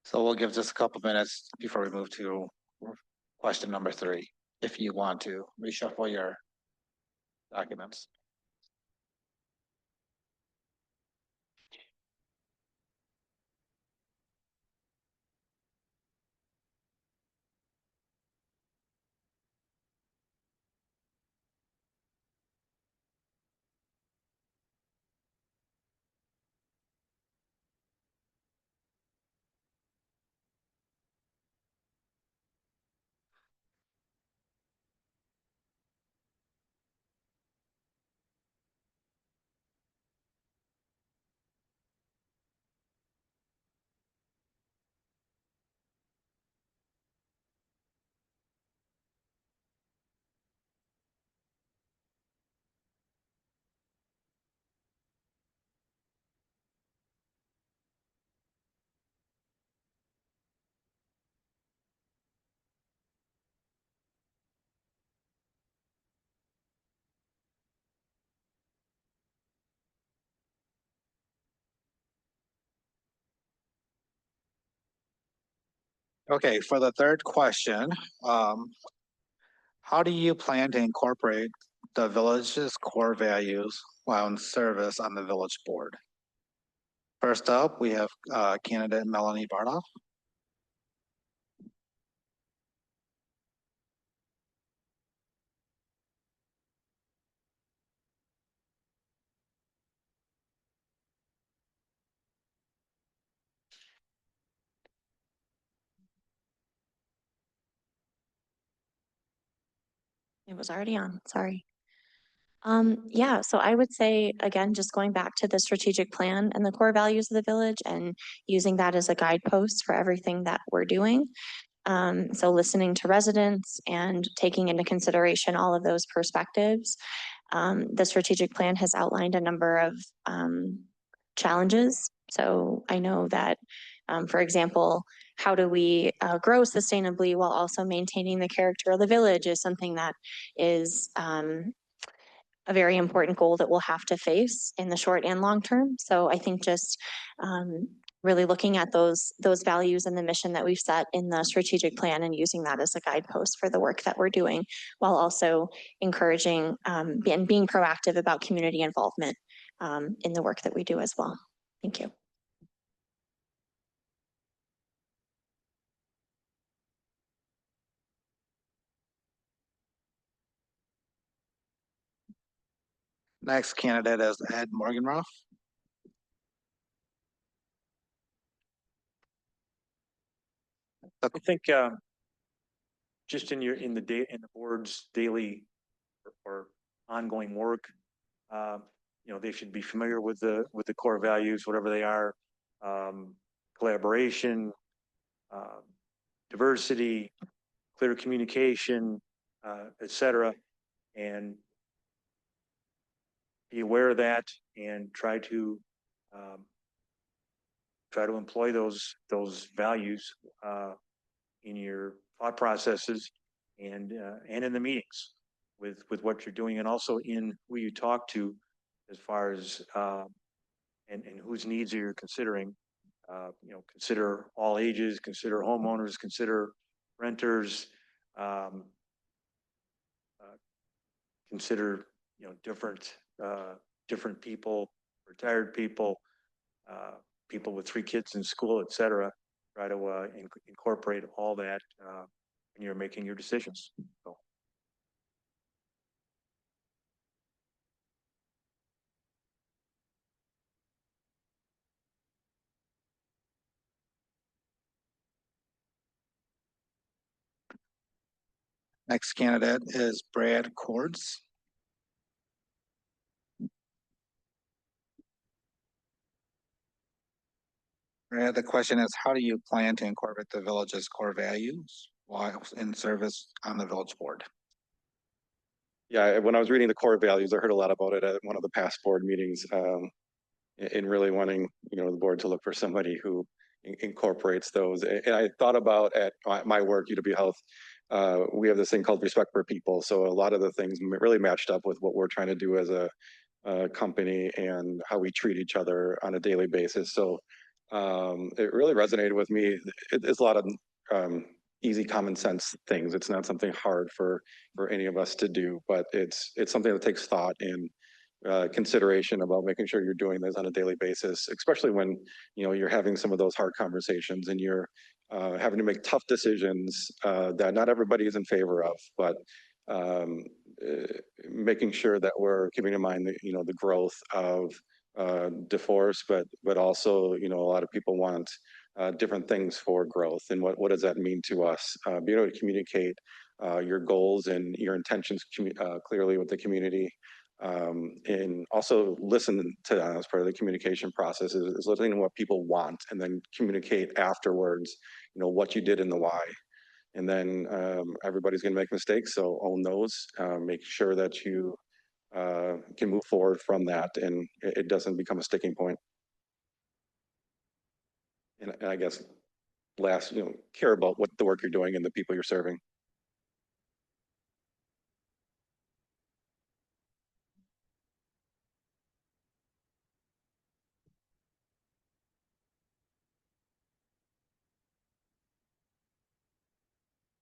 So we'll give just a couple minutes before we move to question number 3, if you want to reshuffle your documents. Okay, for the third question, how do you plan to incorporate the village's core values while in service on the village board? First up, we have candidate Melanie Bardoff. It was already on, sorry. Yeah, so I would say, again, just going back to the strategic plan and the core values of the village and using that as a guidepost for everything that we're doing. So listening to residents and taking into consideration all of those perspectives. The strategic plan has outlined a number of challenges. So I know that, for example, how do we grow sustainably while also maintaining the character of the village is something that is a very important goal that we'll have to face in the short and long term. So I think just really looking at those values and the mission that we've set in the strategic plan and using that as a guidepost for the work that we're doing, while also encouraging and being proactive about community involvement in the work that we do as well. Thank you. Next candidate is Ed Morganroth. I think just in the board's daily or ongoing work, you know, they should be familiar with the core values, whatever they are, collaboration, diversity, clear communication, etc. And be aware of that and try to employ those values in your thought processes and in the meetings with what you're doing, and also in who you talk to as far as and whose needs you're considering consider all ages, consider homeowners, consider renters, consider, different people, retired people, people with 3 kids in school, et cetera. Try to incorporate all that when you're making your decisions. So. Next candidate is Brad Cords. Brad, the question is, how do you plan to incorporate the village's core values while in service on the village board? Yeah, when I was reading the core values, I heard a lot about it at one of the past board meetings, in really wanting, the board to look for somebody who incorporates those. And I thought about at my work, UW Health, we have this thing called respect for people. So a lot of the things really matched up with what we're trying to do as a company and how we treat each other on a daily basis. So it really resonated with me. It's a lot of easy common sense things. It's not something hard for any of us to do, but it's something that takes thought and consideration about making sure you're doing this on a daily basis, especially when you're having some of those hard conversations and you're having to make tough decisions that not everybody is in favor of, but making sure that we're keeping in mind the growth of DeForest, but also a lot of people want different things for growth, and what does that mean to us? Being able to communicate your goals and your intentions clearly with the community, and also listen to that as part of the communication process is listening to what people want and then communicate afterwards, what you did and the why. And then everybody's going to make mistakes, so own those. Make sure that you can move forward from that, and it doesn't become a sticking point. And I guess last, care about what the work you're doing and the people you're serving.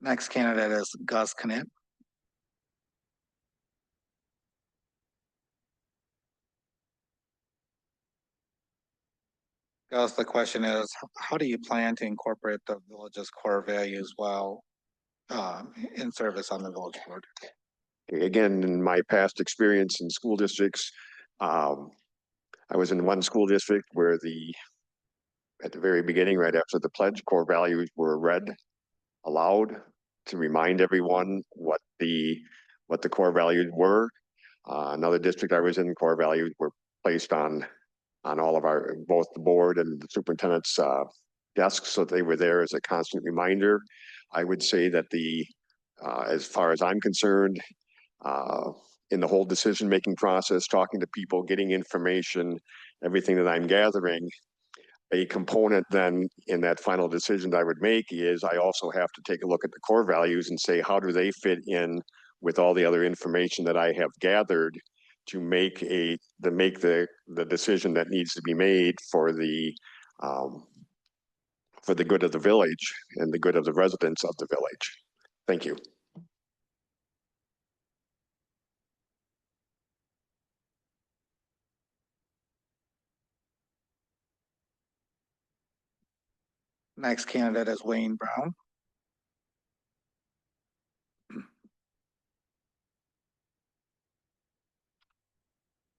Next candidate is Gus Knipp. Gus, the question is, how do you plan to incorporate the village's core values while in service on the village board? Again, in my past experience in school districts, I was in one school district where at the very beginning, right after the pledge, core values were read aloud to remind everyone what the core values were. Another district I was in, core values were placed on all of both the board and the superintendent's desks, so they were there as a constant reminder. I would say that as far as I'm concerned, in the whole decision-making process, talking to people, getting information, everything that I'm gathering, a component then in that final decision that I would make is I also have to take a look at the core values and say, how do they fit in with all the other information that I have gathered to make the decision that needs to be made for the good of the village and the good of the residents of the village. Thank you. Next candidate is Wayne Brown.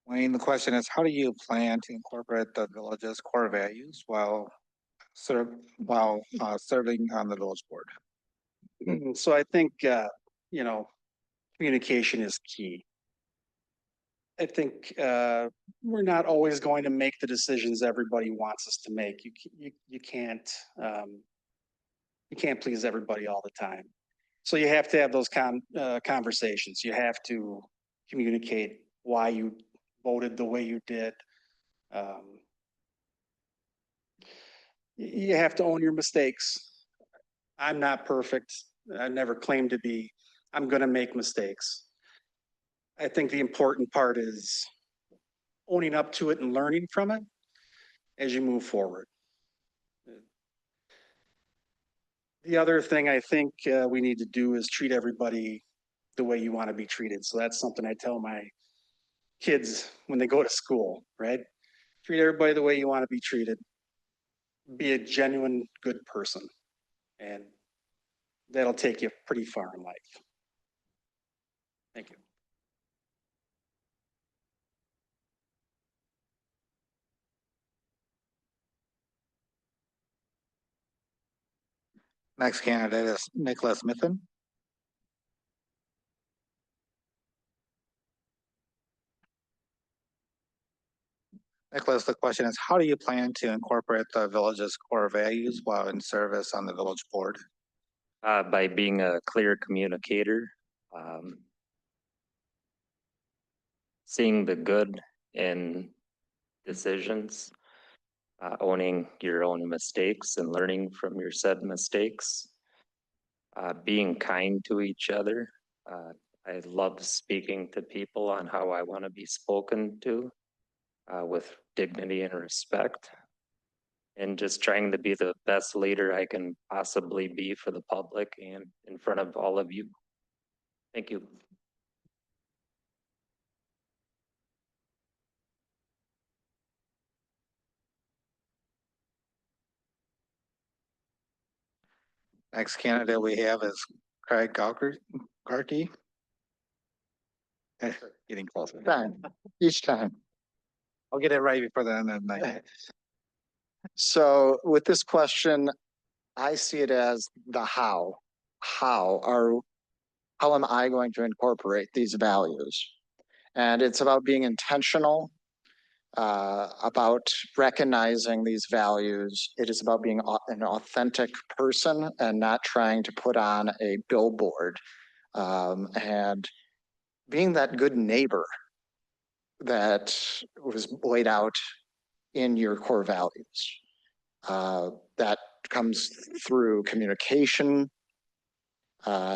Wayne, the question is, how do you plan to incorporate the village's core values while serving on the village board? So I think, communication is key. I think we're not always going to make the decisions everybody wants us to make. You can't please everybody all the time. So you have to have those conversations. You have to communicate why you voted the way you did. You have to own your mistakes. I'm not perfect. I never claimed to be. I'm going to make mistakes. I think the important part is owning up to it and learning from it as you move forward. The other thing I think we need to do is treat everybody the way you want to be treated. So that's something I tell my kids when they go to school, right? Treat everybody the way you want to be treated. Be a genuine good person, and that'll take you pretty far in life. Thank you. Next candidate is Nicholas Mithen. Nicholas, the question is, how do you plan to incorporate the village's core values while in service on the village board? By being a clear communicator, seeing the good in decisions, owning your own mistakes and learning from your said mistakes, being kind to each other. I love speaking to people on how I want to be spoken to with dignity and respect, and just trying to be the best leader I can possibly be for the public and in front of all of you. Thank you. Next candidate we have is Craig Garkey. Getting closer. Each time. I'll get it right before the end of the night. So with this question, I see it as the how. How am I going to incorporate these values? And it's about being intentional, about recognizing these values. It is about being an authentic person and not trying to put on a billboard, and being that good neighbor that was laid out in your core values. That comes through communication,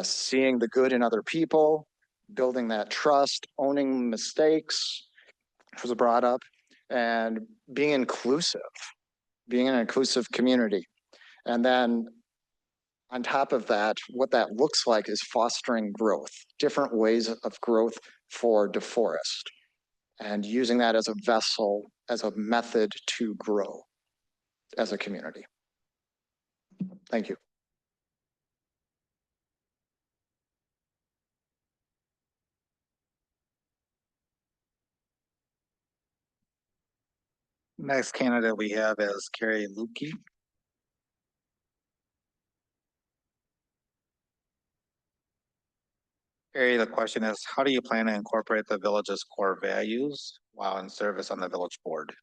seeing the good in other people, building that trust, owning mistakes, which was brought up, and being inclusive, being an inclusive community. And then on top of that, what that looks like is fostering growth, different ways of growth for DeForest, and using that as a vessel, as a method to grow as a community. Thank you. Next candidate we have is Carrie Lukey. Carrie, the question is, how do you plan to incorporate the village's core values while in service on the village board?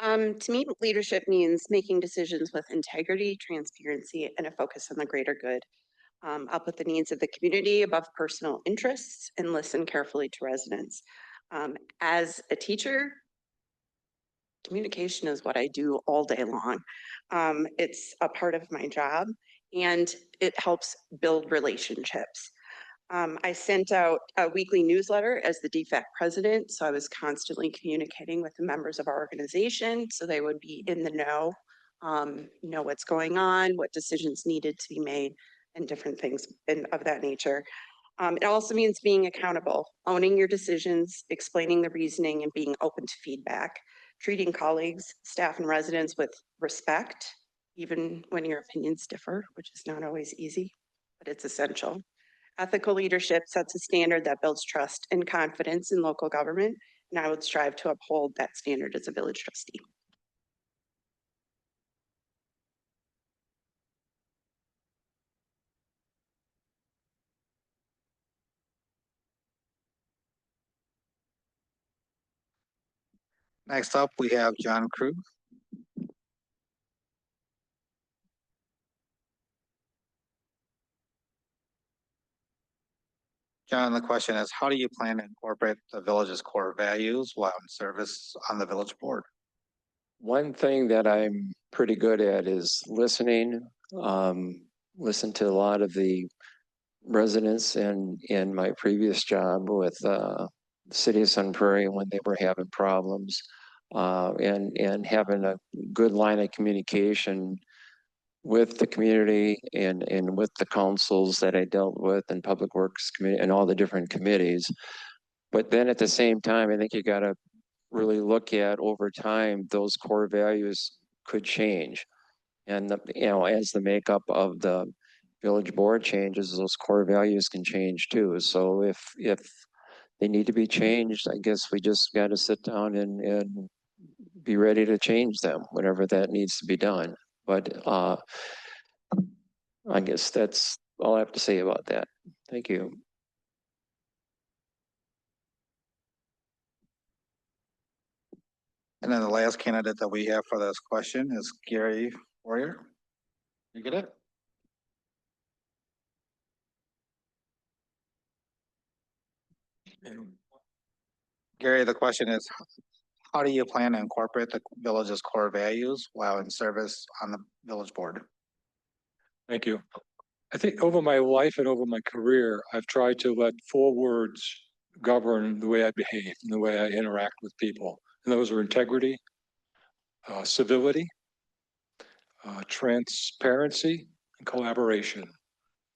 To me, leadership means making decisions with integrity, transparency, and a focus on the greater good. I'll put the needs of the community above personal interests and listen carefully to residents. As a teacher, communication is what I do all day long. It's a part of my job, and it helps build relationships. I sent out a weekly newsletter as the DFAC president, so I was constantly communicating with the members of our organization so they would be in the know what's going on, what decisions needed to be made, and different things of that nature. It also means being accountable, owning your decisions, explaining the reasoning, and being open to feedback, treating colleagues, staff, and residents with respect, even when your opinions differ, which is not always easy, but it's essential. Ethical leadership sets a standard that builds trust and confidence in local government, and I would strive to uphold that standard as a village trustee. Next up, we have John Krug. John, the question is, how do you plan to incorporate the village's core values while in service on the village board? One thing that I'm pretty good at is listening. Listen to a lot of the residents in my previous job with the city of Sun Prairie when they were having problems, and having a good line of communication with the community and with the councils that I dealt with and Public Works Committee and all the different committees. But then at the same time, I think you gotta really look at over time, those core values could change. And, as the makeup of the village board changes, those core values can change too. So if they need to be changed, I guess we just got to sit down and be ready to change them, whatever that needs to be done. But I guess that's all I have to say about that. Thank you. And then the last candidate that we have for this question is Gary Warrior. You get it? Gary, the question is, how do you plan to incorporate the village's core values while in service on the village board? Thank you. I think over my life and over my career, I've tried to let 4 words govern the way I behave and the way I interact with people. And those are integrity, civility, transparency, and collaboration.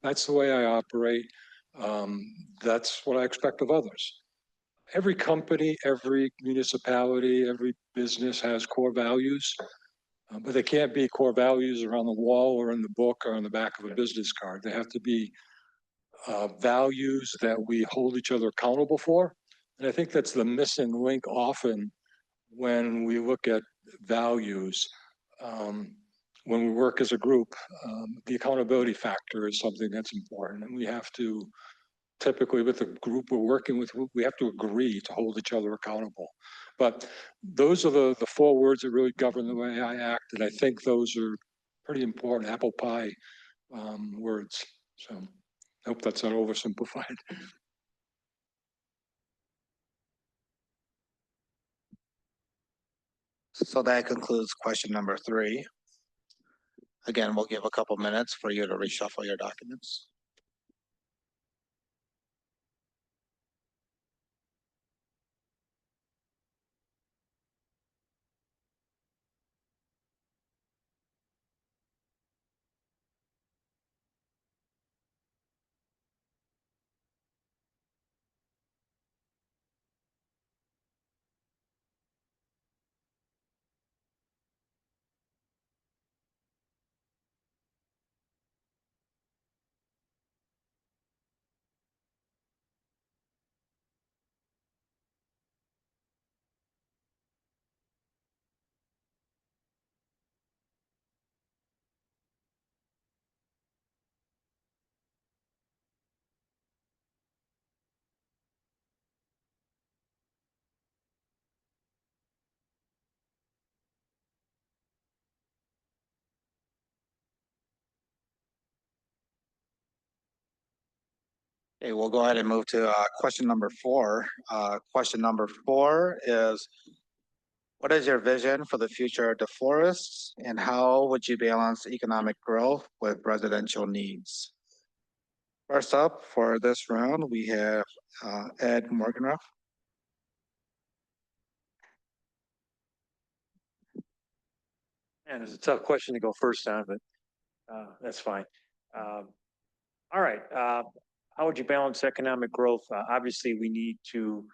That's the way I operate. That's what I expect of others. Every company, every municipality, every business has core values, but they can't be core values around the wall or in the book or on the back of a business card. They have to be values that we hold each other accountable for. And I think that's the missing link often when we look at values. When we work as a group, the accountability factor is something that's important. And we have to, typically with the group we're working with, we have to agree to hold each other accountable. But those are the 4 words that really govern the way I act. And I think those are pretty important apple pie words. So I hope that's not oversimplified. So that concludes question number 3. Again, we'll give a couple minutes for you to reshuffle your documents. Okay, we'll go ahead and move to question number 4. Question number 4 is, what is your vision for the future of DeForest, and how would you balance economic growth with residential needs? First up for this round, we have Ed Morganroth. And it's a tough question to go first on, but that's fine. All right. How would you balance economic growth? Obviously, we need to,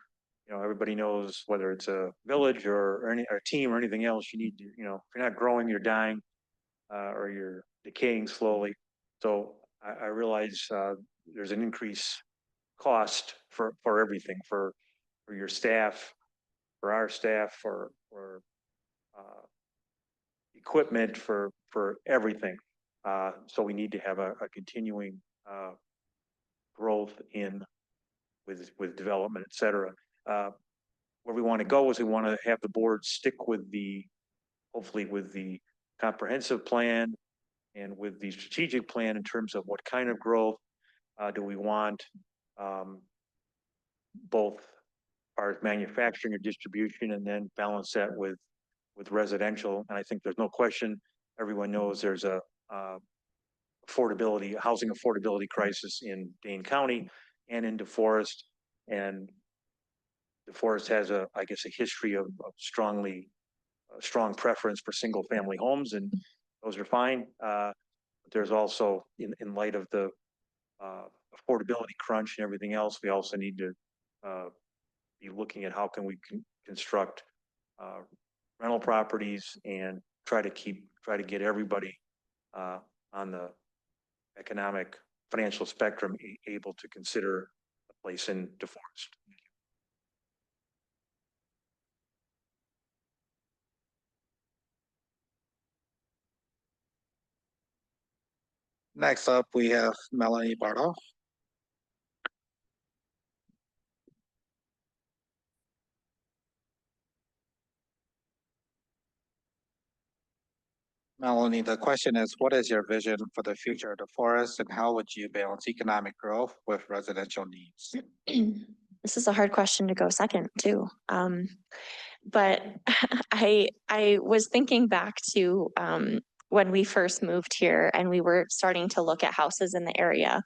everybody knows whether it's a village or any or a team or anything else, you need to, if you're not growing, you're dying or you're decaying slowly. So I realize there's an increased cost for everything, for your staff, for our staff, for equipment, for everything. So we need to have a continuing growth with development, et cetera. Where we want to go is we want to have the board stick with hopefully with the comprehensive plan and with the strategic plan in terms of what kind of growth do we want, both our manufacturing or distribution, and then balance that with residential. And I think there's no question, everyone knows there's a housing affordability crisis in Dane County and in DeForest. And DeForest has I guess, a history of strong preference for single family homes. And those are fine. But there's also, in light of the affordability crunch and everything else, we also need to be looking at how can we construct rental properties and try to get everybody on the economic financial spectrum able to consider a place in DeForest. Next up, we have Melanie Bartow. Melanie, the question is, what is your vision for the future of the forest and how would you balance economic growth with residential needs? This is a hard question to go second too. But I was thinking back to when we first moved here and we were starting to look at houses in the area.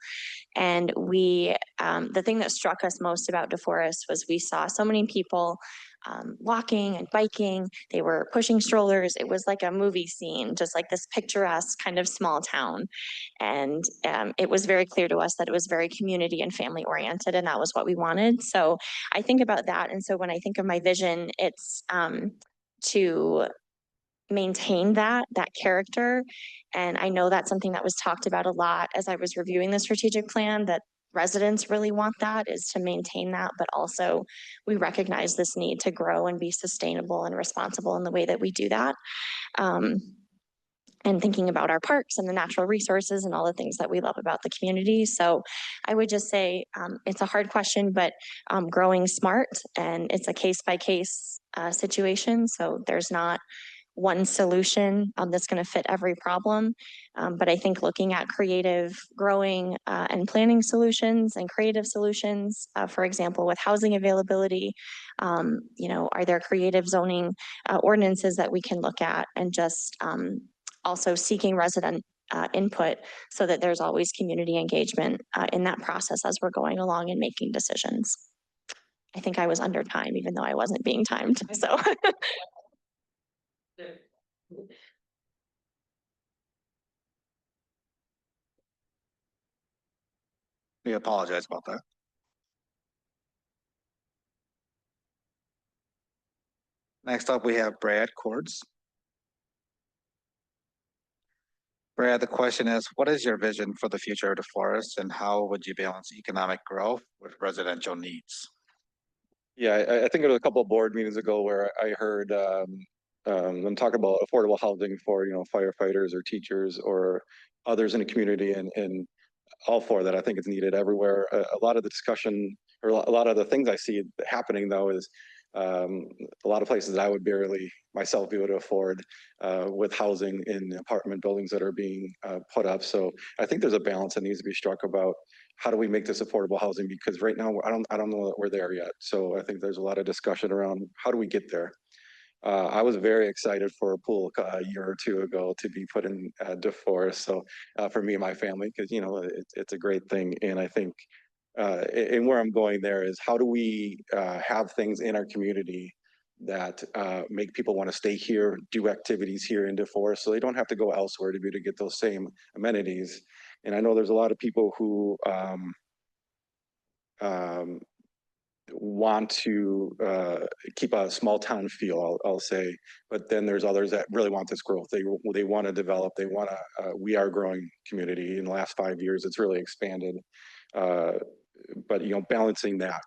And the thing that struck us most about DeForest was we saw so many people walking and biking. They were pushing strollers. It was like a movie scene, just like this picturesque kind of small town. And it was very clear to us that it was very community and family oriented, and that was what we wanted. So I think about that. And so when I think of my vision, it's to maintain that character. And I know that's something that was talked about a lot as I was reviewing the strategic plan, that residents really want that, is to maintain that, but also we recognize this need to grow and be sustainable and responsible in the way that we do that. And thinking about our parks and the natural resources and all the things that we love about the community. So I would just say it's a hard question, but growing smart, and it's a case by case situation. So there's not one solution that's going to fit every problem. But I think looking at creative growing and planning solutions and creative solutions, for example, with housing availability, are there creative zoning ordinances that we can look at, and just also seeking resident input so that there's always community engagement in that process as we're going along and making decisions. I think I was under time, even though I wasn't being timed, so. We apologize about that. Next up, we have Brad Cords. Brad, the question is, what is your vision for the future of the forest and how would you balance economic growth with residential needs? Yeah, I think it was a couple of board meetings ago where I heard them talk about affordable housing for, firefighters or teachers or others in the community, and all for that. I think it's needed everywhere. A lot of the discussion, or a lot of the things I see happening though, is a lot of places that I would barely myself be able to afford with housing in apartment buildings that are being put up. So I think there's a balance that needs to be struck about how do we make this affordable housing, because right now I don't know that we're there yet. So I think there's a lot of discussion around how do we get there. I was very excited for a pool a year or two ago to be put in DeForest. So for me and my family, because it's a great thing, and I think and where I'm going there is how do we have things in our community that make people want to stay here, do activities here in DeForest, so they don't have to go elsewhere to be able to get those same amenities. And I know there's a lot of people who want to keep a small town feel, I'll say, but then there's others that really want this growth. They want to develop. They want to. We are a growing community. In the last 5 years, it's really expanded. But balancing that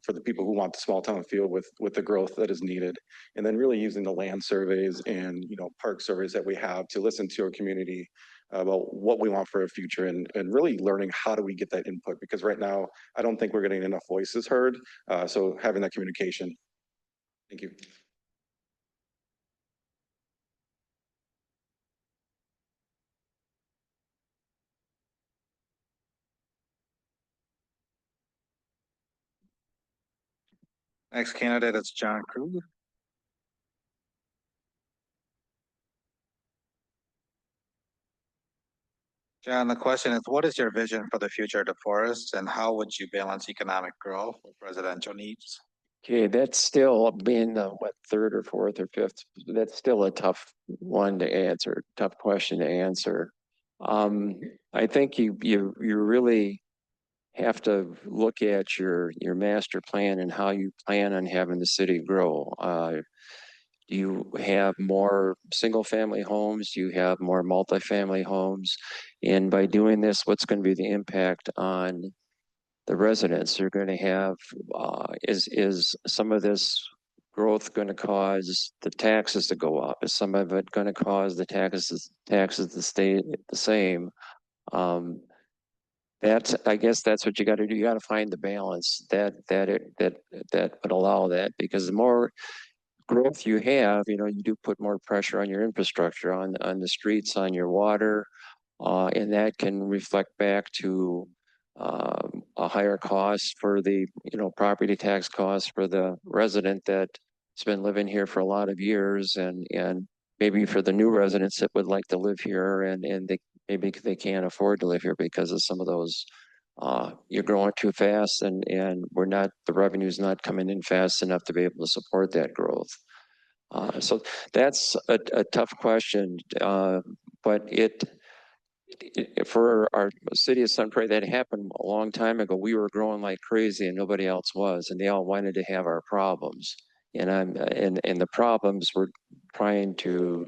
for the people who want the small town feel with the growth that is needed, and then really using the land surveys and park surveys that we have to listen to our community about what we want for a future, and really learning how do we get that input, because right now I don't think we're getting enough voices heard. So having that communication. Thank you. Next candidate is John Krug. John, the question is, what is your vision for the future of the forest and how would you balance economic growth with residential needs? Okay, that's still being the what, third or fourth or fifth, that's still a tough one to answer, tough question to answer. I think you really have to look at your master plan and how you plan on having the city grow. Do you have more single family homes? Do you have more multifamily homes? And by doing this, what's going to be the impact on the residents? You're going to have, is some of this growth going to cause the taxes to go up? Is some of it going to cause the taxes to stay the same? That's, I guess that's what you got to do. You got to find the balance that would allow that, because the more growth you have, you know, you do put more pressure on your infrastructure, on the streets, on your water, and that can reflect back to a higher cost for the, you know, property tax costs for the resident that's been living here for a lot of years, and maybe for the new residents that would like to live here, and maybe they can't afford to live here because of some of those. You're growing too fast, and the revenue's not coming in fast enough to be able to support that growth. So that's a tough question, but for our city of Sun Prairie, that happened a long time ago. We were growing like crazy and nobody else was, and they all wanted to have our problems. And the problems we're trying to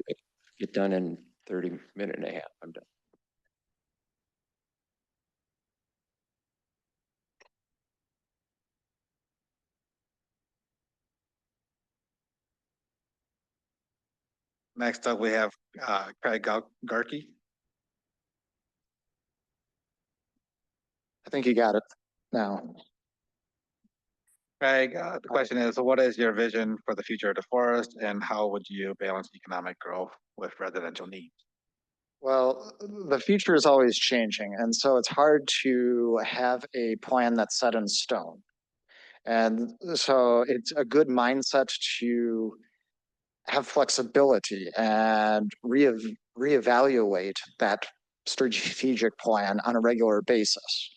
get done in 30 minutes and a half. I'm done. Next up, we have Craig Garkey. I think you got it now. Craig, the question is, what is your vision for the future of the forest, and how would you balance economic growth with residential needs? Well, the future is always changing, and so it's hard to have a plan that's set in stone. And so it's a good mindset to have flexibility and reevaluate that strategic plan on a regular basis.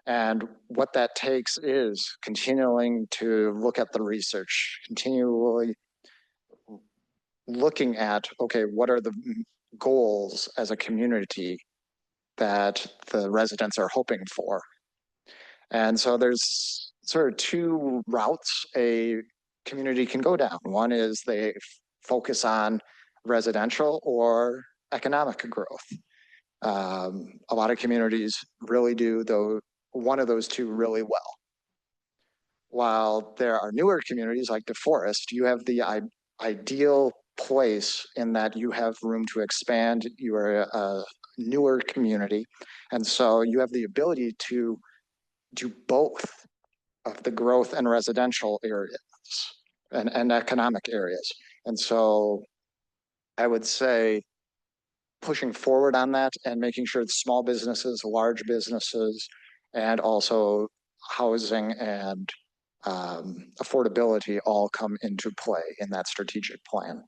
And what that takes is continuing to look at the research, continually looking at, okay, what are the goals as a community that the residents are hoping for? And so there's sort of two routes a community can go down. One is they focus on residential or economic growth. A lot of communities really do one of those two really well. While there are newer communities like DeForest, you have the ideal place in that you have room to expand. You are a newer community, and so you have the ability to do both of the growth and residential areas and economic areas. And so I would say pushing forward on that and making sure that small businesses, large businesses, and also housing and affordability all come into play in that strategic plan.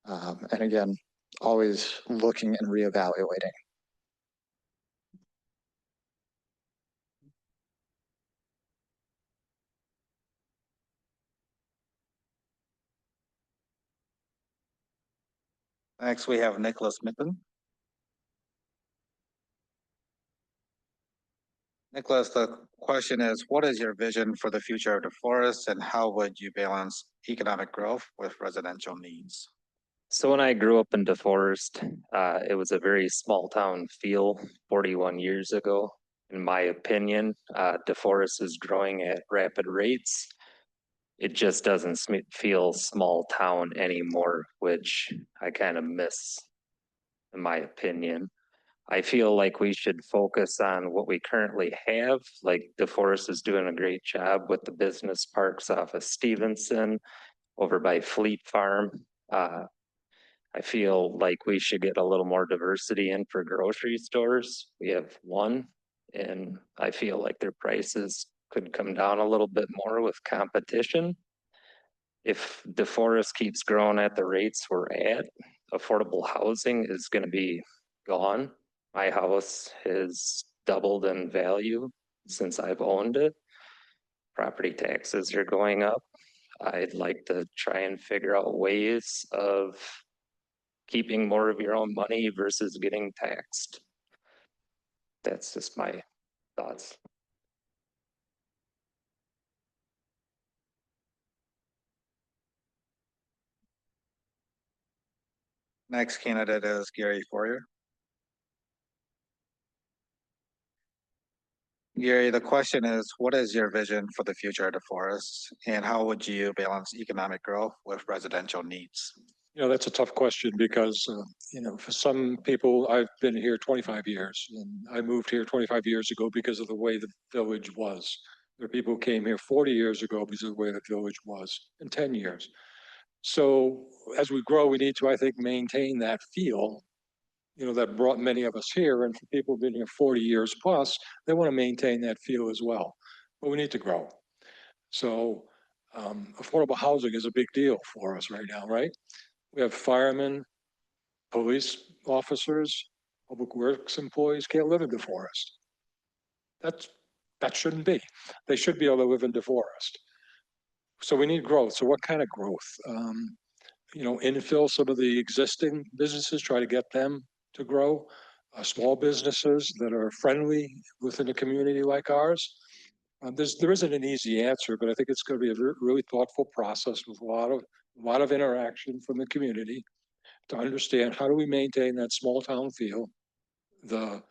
And again, always looking and reevaluating. Next, we have Nicholas Mitten. Nicholas, the question is, what is your vision for the future of the forest, and how would you balance economic growth with residential needs? So when I grew up in DeForest, it was a very small town feel 41 years ago. In my opinion, DeForest is growing at rapid rates. It just doesn't feel small town anymore, which I kind of miss, in my opinion. I feel like we should focus on what we currently have. Like DeForest is doing a great job with the business parks off of Stevenson over by Fleet Farm. I feel like we should get a little more diversity in for grocery stores. We have one, and I feel like their prices could come down a little bit more with competition. If DeForest keeps growing at the rates we're at, affordable housing is going to be gone. My house has doubled in value since I've owned it. Property taxes are going up. I'd like to try and figure out ways of keeping more of your own money versus getting taxed. That's just my thoughts. Next candidate is Gary Fourier. Gary, the question is, what is your vision for the future of the forest, and how would you balance economic growth with residential needs? You know, that's a tough question because, you know, for some people, I've been here 25 years and I moved here 25 years ago because of the way the village was. There are people who came here 40 years ago because of the way the village was, in 10 years. So as we grow, we need to, I think, maintain that feel, you know, that brought many of us here. And for people who've been here 40 years plus, they want to maintain that feel as well. But we need to grow. So affordable housing is a big deal for us right now, right? We have firemen, police officers, public works employees can't live in the forest. That shouldn't be. They should be able to live in the forest. So we need growth. So what kind of growth? You know, infill some of the existing businesses, try to get them to grow. Small businesses that are friendly within a community like ours. There isn't an easy answer, but I think it's going to be a really thoughtful process with a lot of interaction from the community to understand how do we maintain that small town feel that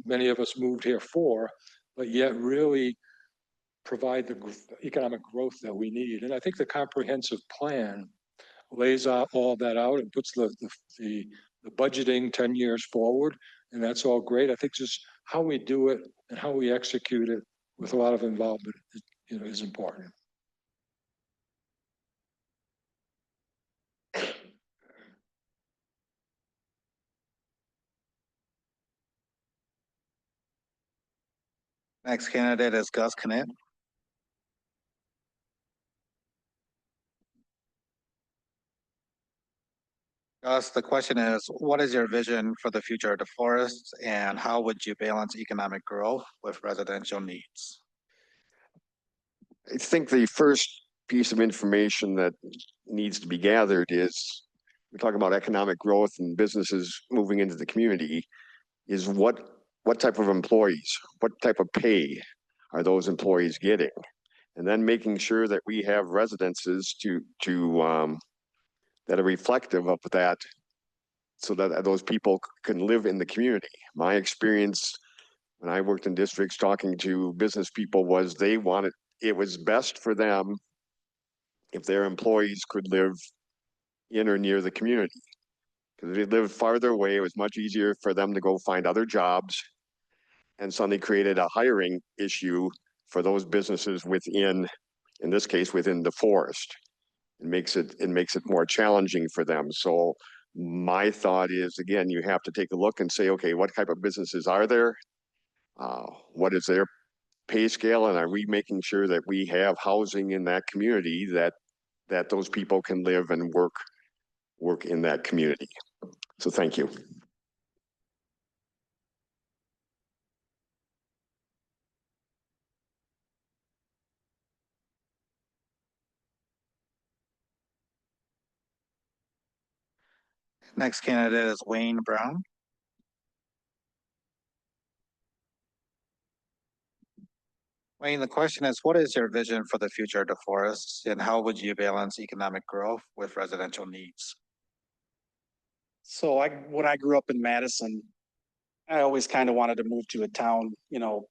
many of us moved here for, but yet really provide the economic growth that we need. And I think the comprehensive plan lays out all that out and puts the budgeting 10 years forward, and that's all great. I think just how we do it and how we execute it with a lot of involvement, you know, is important. Next candidate is Gus Knitt. Gus, the question is, what is your vision for the future of the forest, and how would you balance economic growth with residential needs? I think the first piece of information that needs to be gathered is, we're talking about economic growth and businesses moving into the community, is what type of employees, what type of pay are those employees getting? And then making sure that we have residences that are reflective of that, so that those people can live in the community. My experience when I worked in districts talking to business people was it was best for them if their employees could live in or near the community. Because if they lived farther away, it was much easier for them to go find other jobs, and suddenly created a hiring issue for those businesses within, in this case, within the forest. It makes it more challenging for them. So my thought is, again, you have to take a look and say, okay, what type of businesses are there? What is their pay scale? And are we making sure that we have housing in that community that those people can live and work in that community? So thank you. Next candidate is Wayne Brown. Wayne, the question is, what is your vision for the future of the forests, and how would you balance economic growth with residential needs? So when I grew up in Madison, I always kind of wanted to move to a town, you know,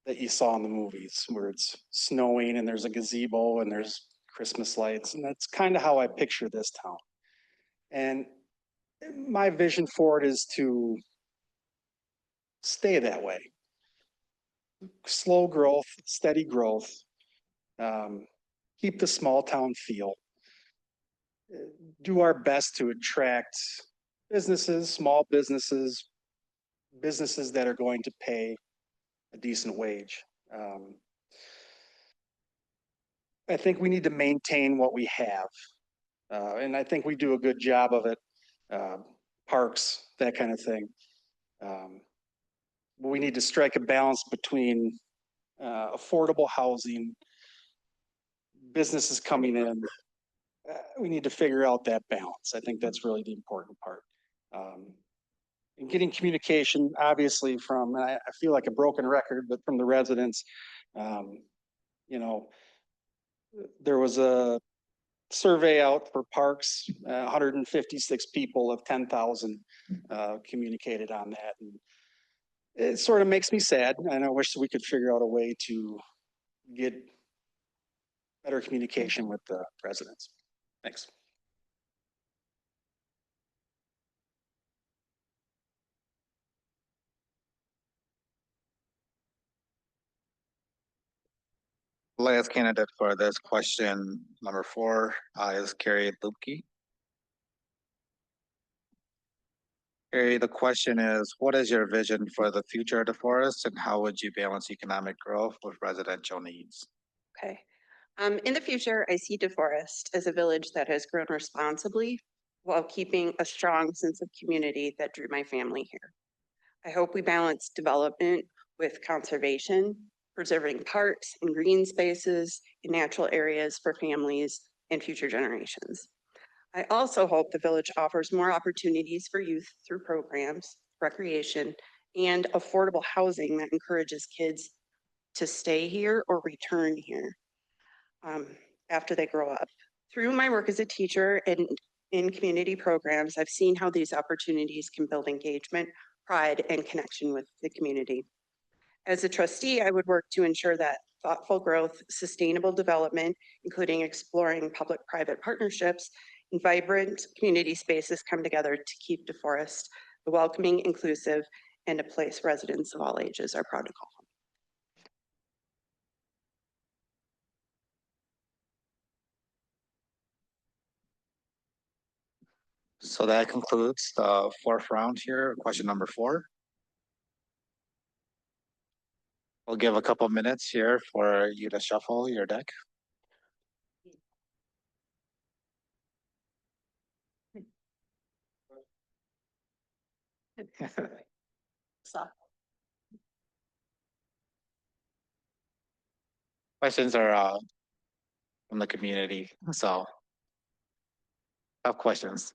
that you saw in the movies, where it's snowing and there's a gazebo and there's Christmas lights. And that's kind of how I picture this town. And my vision for it is to stay that way. Slow growth, steady growth, keep the small town feel, do our best to attract businesses, small businesses, businesses that are going to pay a decent wage. I think we need to maintain what we have. And I think we do a good job of it. Parks, that kind of thing. But we need to strike a balance between affordable housing, businesses coming in. We need to figure out that balance. I think that's really the important part. And getting communication, obviously, from, and I feel like a broken record, but from the residents. You know, there was a survey out for parks, 156 people of 10,000 communicated on that. And it sort of makes me sad, and I wish we could figure out a way to get better communication with the residents. Thanks. Last candidate for this question, number 4, is Carrie Lupke. Carrie, the question is, what is your vision for the future of the forest and how would you balance economic growth with residential needs? Okay. In the future, I see DeForest as a village that has grown responsibly while keeping a strong sense of community that drew my family here. I hope we balance development with conservation, preserving parks and green spaces and natural areas for families and future generations. I also hope the village offers more opportunities for youth through programs, recreation, and affordable housing that encourages kids to stay here or return here after they grow up. Through my work as a teacher and in community programs, I've seen how these opportunities can build engagement, pride, and connection with the community. As a trustee, I would work to ensure that thoughtful growth, sustainable development, including exploring public-private partnerships, and vibrant community spaces come together to keep DeForest the welcoming, inclusive, and a place residents of all ages are proud to call home. So that concludes the 4th round here, question number 4. We'll give a couple minutes here for you to shuffle your deck. Questions are from the community, so I have questions.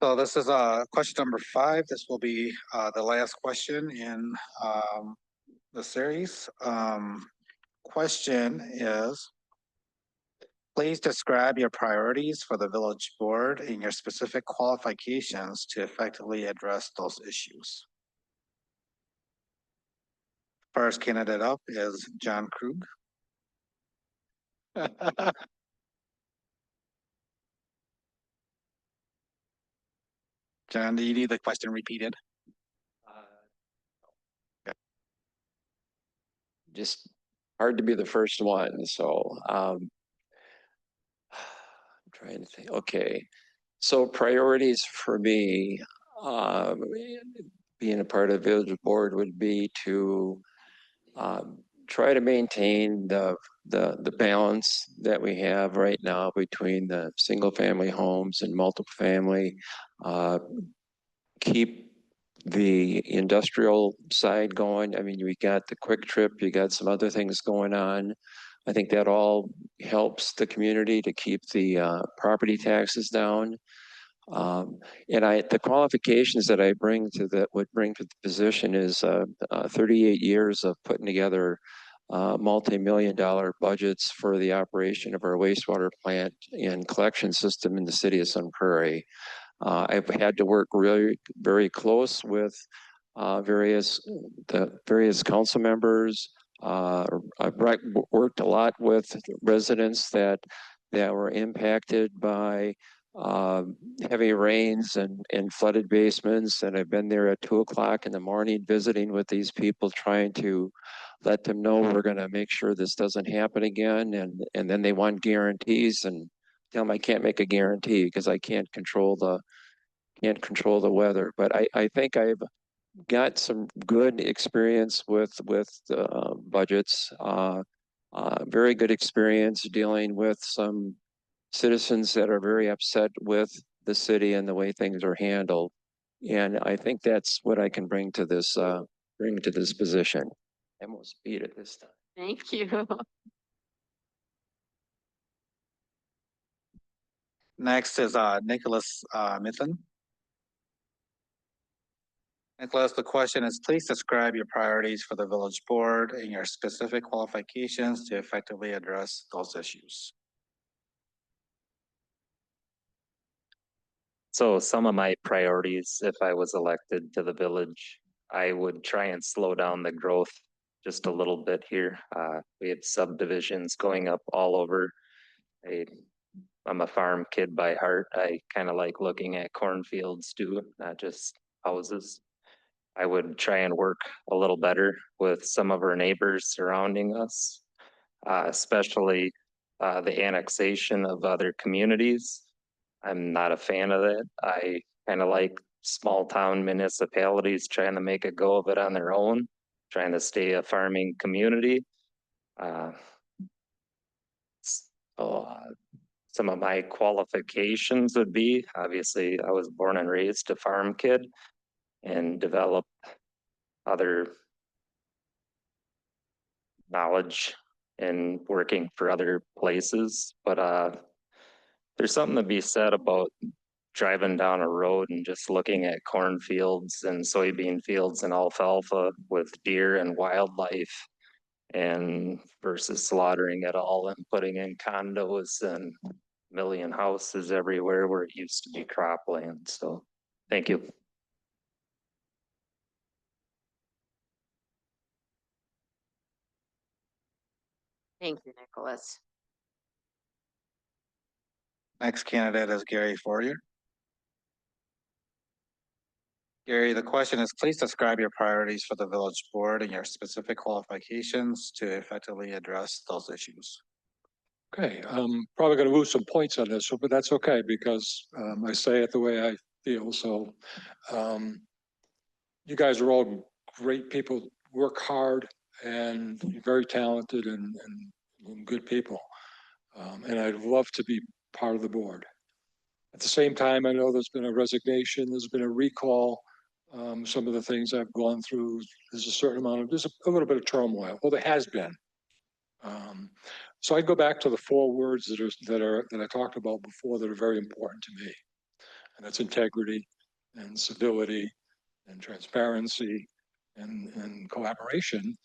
So this is question number 5. This will be the last question in the series. Question is, please describe your priorities for the village board and your specific qualifications to effectively address those issues. First candidate up is John Krug. John, do you need the question repeated? Just hard to be the first one, so I'm trying to think. Okay, so priorities for me, being a part of the village board would be to try to maintain the balance that we have right now between the single family homes and multiple family. Keep the industrial side going. I mean, we got the Quick Trip, you got some other things going on. I think that all helps the community to keep the property taxes down. And the qualifications that I bring to would bring to the position is 38 years of putting together multi-million-dollar budgets for the operation of our wastewater plant and collection system in the city of Sun Prairie. I've had to work really very close with various council members. I've worked a lot with residents that were impacted by heavy rains and flooded basements, and I've been there at 2 o'clock in the morning visiting with these people, trying to let them know we're going to make sure this doesn't happen again. And then they want guarantees, and tell them I can't make a guarantee because I can't control the weather. But I think I've got some good experience with budgets. Very good experience dealing with some citizens that are very upset with the city and the way things are handled. And I think that's what I can bring to this position. I almost beat it this time. Thank you. Next is Nicholas Mitten. Nicholas, the question is, please describe your priorities for the village board and your specific qualifications to effectively address those issues. So some of my priorities, if I was elected to the village, I would try and slow down the growth just a little bit here. We have subdivisions going up all over. I'm a farm kid by heart. I kind of like looking at cornfields too, not just houses. I would try and work a little better with some of our neighbors surrounding us, especially the annexation of other communities. I'm not a fan of that. I kind of like small town municipalities trying to make a go of it on their own, trying to stay a farming community. Some of my qualifications would be, obviously, I was born and raised a farm kid and developed other knowledge in working for other places. But there's something to be said about driving down a road and just looking at cornfields and soybean fields and alfalfa with deer and wildlife, and versus slaughtering it all and putting in condos and million houses everywhere where it used to be cropland. So thank you. Thank you, Nicholas. Next candidate is Gary Fortier. Gary, the question is, please describe your priorities for the village board and your specific qualifications to effectively address those issues. Okay, I'm probably going to lose some points on this, but that's okay because I say it the way I feel. So you guys are all great people, work hard, and you're very talented and good people. And I'd love to be part of the board. At the same time, I know there's been a resignation, there's been a recall. Some of the things I've gone through, there's a little bit of turmoil. Well, there has been. So I'd go back to the 4 words that I talked about before that are very important to me. And that's integrity and civility and transparency and collaboration.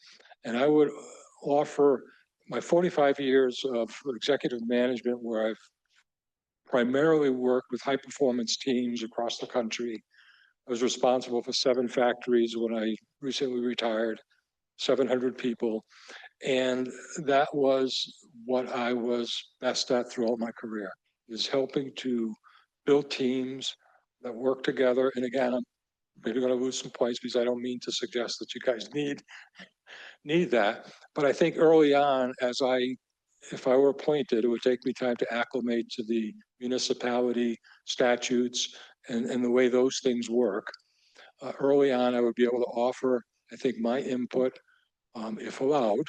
And I would offer my 45 years of executive management, where I've primarily worked with high performance teams across the country. I was responsible for 7 factories when I recently retired, 700 people. And that was what I was best at throughout my career, is helping to build teams that work together. And again, I'm maybe going to lose some points because I don't mean to suggest that you guys need that. But I think early on, if I were appointed, it would take me time to acclimate to the municipality statutes and the way those things work. Early on, I would be able to offer, I think, my input, if allowed,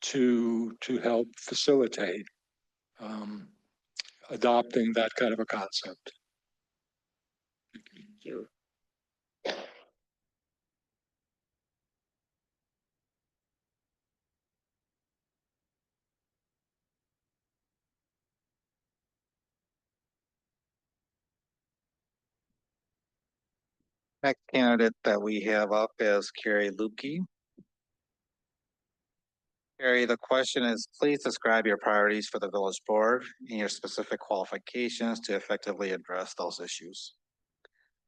to help facilitate adopting that kind of a concept. Thank you. Next candidate that we have up is Carrie Lupke. Carrie, the question is, please describe your priorities for the village board and your specific qualifications to effectively address those issues.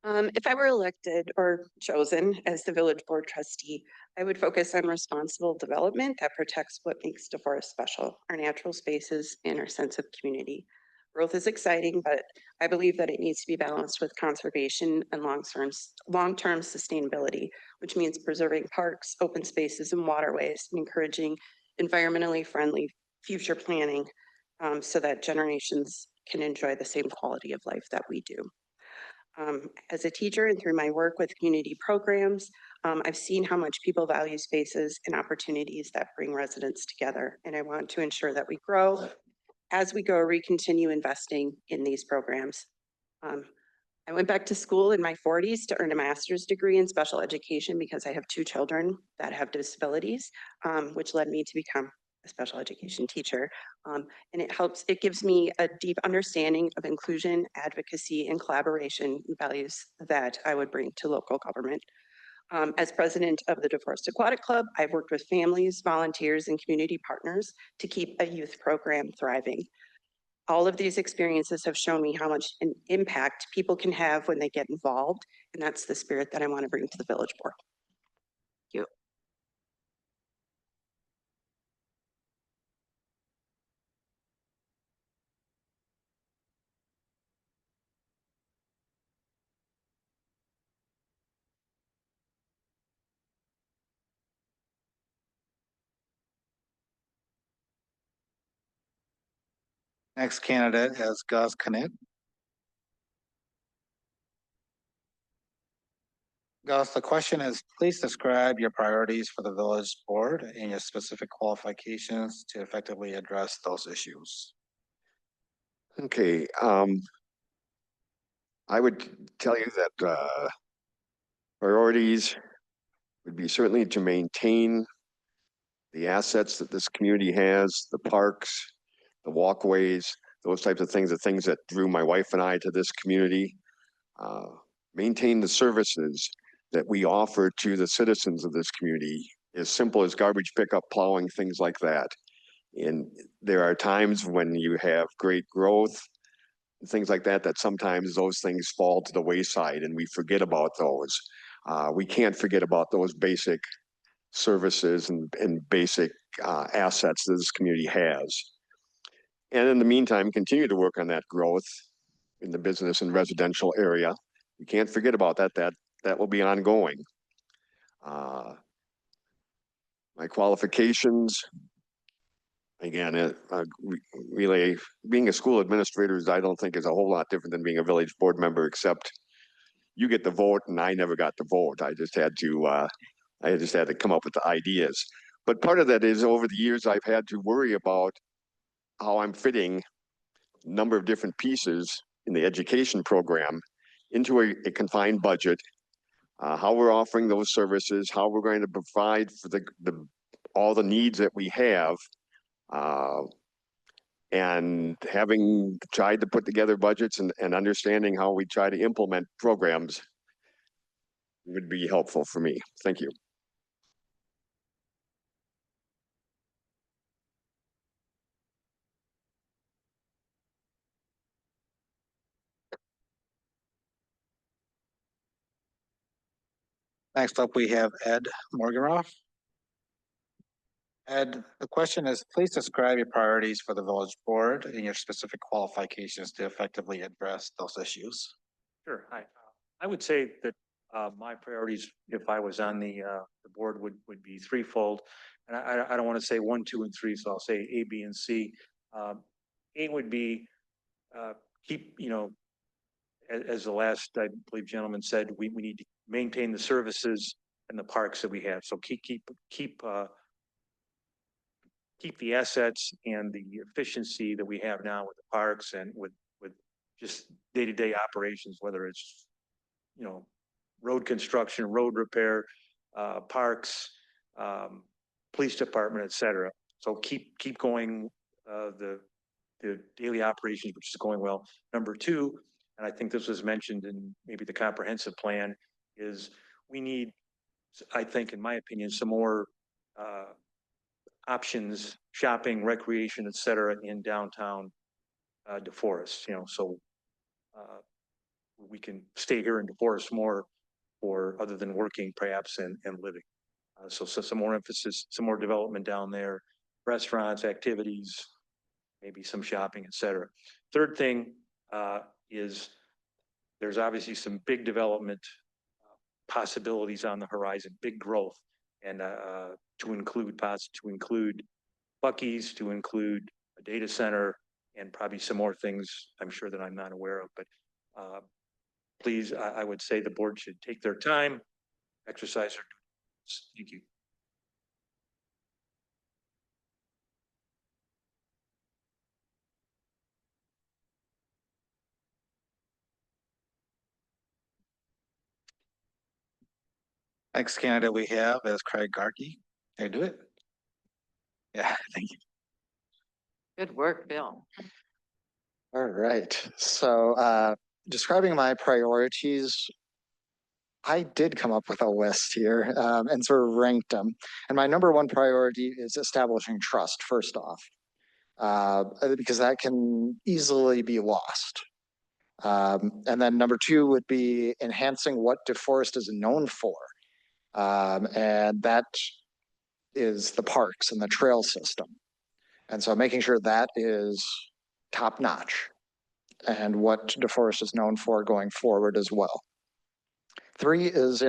If I were elected or chosen as the village board trustee, I would focus on responsible development that protects what makes DeForest special, our natural spaces and our sense of community. Growth is exciting, but I believe that it needs to be balanced with conservation and long-term sustainability, which means preserving parks, open spaces, and waterways, and encouraging environmentally friendly future planning so that generations can enjoy the same quality of life that we do. As a teacher and through my work with community programs, I've seen how much people value spaces and opportunities that bring residents together. And I want to ensure that we grow. As we go, we continue investing in these programs. I went back to school in my 40s to earn a master's degree in special education because I have 2 children that have disabilities, which led me to become a special education teacher. And it gives me a deep understanding of inclusion, advocacy, and collaboration values that I would bring to local government. As president of the DeForest Aquatic Club, I've worked with families, volunteers, and community partners to keep a youth program thriving. All of these experiences have shown me how much an impact people can have when they get involved, and that's the spirit that I want to bring to the village board. Thank you. Next candidate is Gus Knitt. Gus, the question is, please describe your priorities for the village board and your specific qualifications to effectively address those issues. Okay, I would tell you that priorities would be certainly to maintain the assets that this community has, the parks, the walkways, those types of things, the things that drew my wife and I to this community. Maintain the services that we offer to the citizens of this community, as simple as garbage pickup, plowing, things like that. And there are times when you have great growth, things like that, that sometimes those things fall to the wayside and we forget about those. We can't forget about those basic services and basic assets that this community has. And in the meantime, continue to work on that growth in the business and residential area. We can't forget about that. That will be ongoing. My qualifications, again, really being a school administrator I don't think is a whole lot different than being a village board member, except you get the vote and I never got the vote. I just had to come up with the ideas. But part of that is over the years I've had to worry about how I'm fitting a number of different pieces in the education program into a confined budget, how we're offering those services, how we're going to provide for all the needs that we have, and having tried to put together budgets and understanding how we try to implement programs would be helpful for me. Thank you. Next up, we have Ed Morganroth. Ed, the question is, please describe your priorities for the village board and your specific qualifications to effectively address those issues. Sure. Hi. I would say that my priorities, if I was on the board, would be threefold. And I don't want to say 1, 2, and 3, so I'll say A, B, and C. A would be keep, as the last, I believe, gentleman said, we need to maintain the services and the parks that we have. So keep the assets and the efficiency that we have now with the parks and with just day-to-day operations, whether it's, road construction, road repair, parks, police department, et cetera. So keep going the daily operations, which is going well. Number 2, and I think this was mentioned in maybe the comprehensive plan, is we need, I think, in my opinion, some more options, shopping, recreation, et cetera, in downtown DeForest, so we can stay here in DeForest more for other than working perhaps and living. So some more emphasis, some more development down there, restaurants, activities, maybe some shopping, et cetera. Third thing is there's obviously some big development possibilities on the horizon, big growth, and to include Buc-ee's, to include a data center, and probably some more things I'm sure that I'm not aware of. But please, I would say the board should take their time, exercise their duties. Thank you. Next candidate we have is Craig Garkey. Can I do it? Yeah, thank you. Good work, Bill. All right, so describing my priorities, I did come up with a list here and sort of ranked them. And my number one priority is establishing trust, first off, because that can easily be lost. And then number two would be enhancing what DeForest is known for. And that is the parks and the trail system. And so making sure that is top notch and what DeForest is known for going forward as well. Three is,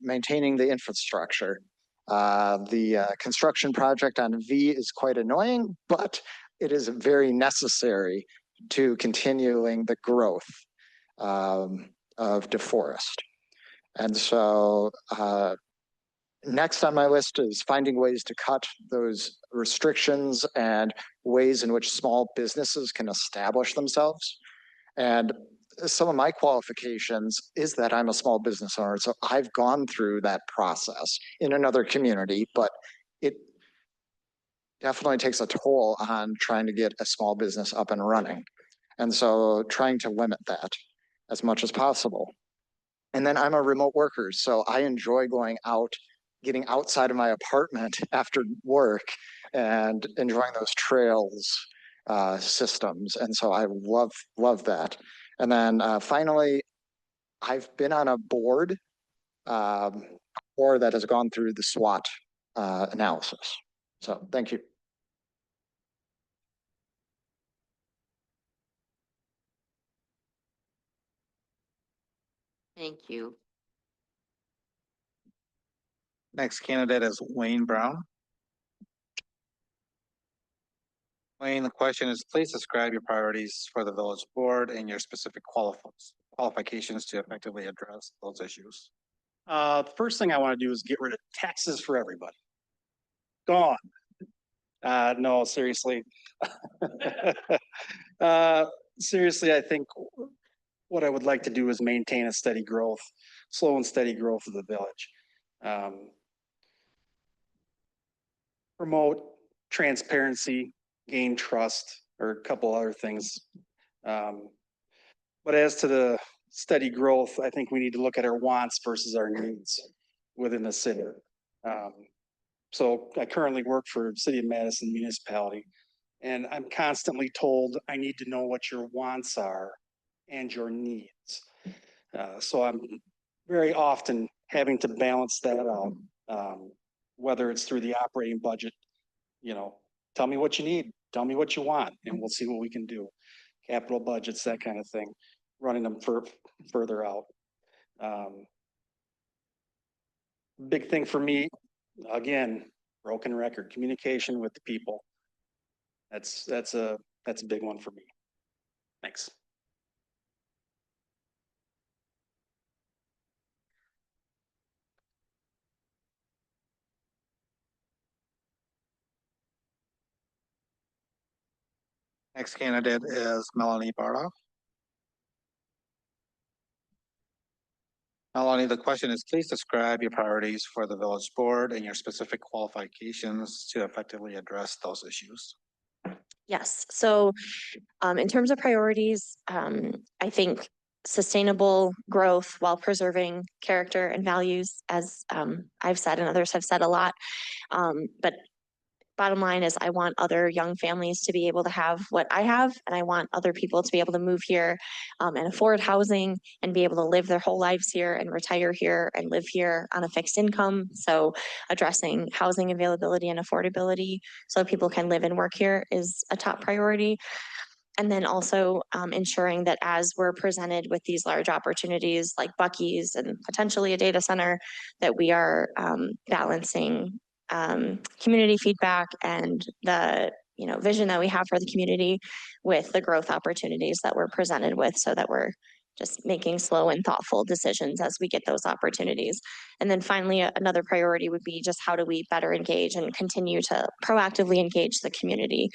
maintaining the infrastructure. The construction project on V is quite annoying, but it is very necessary to continuing the growth of DeForest. And so next on my list is finding ways to cut those restrictions and ways in which small businesses can establish themselves. And some of my qualifications is that I'm a small business owner. So I've gone through that process in another community, but it definitely takes a toll on trying to get a small business up and running. And so trying to limit that as much as possible. And then I'm a remote worker, so I enjoy going out, getting outside of my apartment after work and enjoying those trails systems. And so I love that. And then finally, I've been on a board that has gone through the SWOT analysis. So thank you. Thank you. Next candidate is Wayne Brown. Wayne, the question is, please describe your priorities for the village board and your specific qualifications to effectively address those issues. The first thing I want to do is get rid of taxes for everybody. Gone. No, seriously. Seriously, I think what I would like to do is maintain a steady growth, slow and steady growth of the village. Promote transparency, gain trust, or a couple other things. But as to the steady growth, I think we need to look at our wants versus our needs within the city. So I currently work for City of Madison Municipality, and I'm constantly told I need to know what your wants are and your needs. So I'm very often having to balance that out, whether it's through the operating budget, tell me what you need, tell me what you want, and we'll see what we can do. Capital budgets, that kind of thing, running them further out. Big thing for me, again, broken record, communication with the people. That's a big one for me. Thanks. Next candidate is Melanie Bardoff. Melanie, the question is, please describe your priorities for the village board and your specific qualifications to effectively address those issues. Yes, so in terms of priorities, I think sustainable growth while preserving character and values, as I've said and others have said a lot. But bottom line is I want other young families to be able to have what I have, and I want other people to be able to move here and afford housing and be able to live their whole lives here and retire here and live here on a fixed income. So addressing housing availability and affordability so people can live and work here is a top priority. And then also ensuring that as we're presented with these large opportunities like Bucky's and potentially a data center, that we are balancing community feedback and the vision that we have for the community with the growth opportunities that we're presented with, so that we're just making slow and thoughtful decisions as we get those opportunities. And then finally, another priority would be just how do we better engage and continue to proactively engage the community.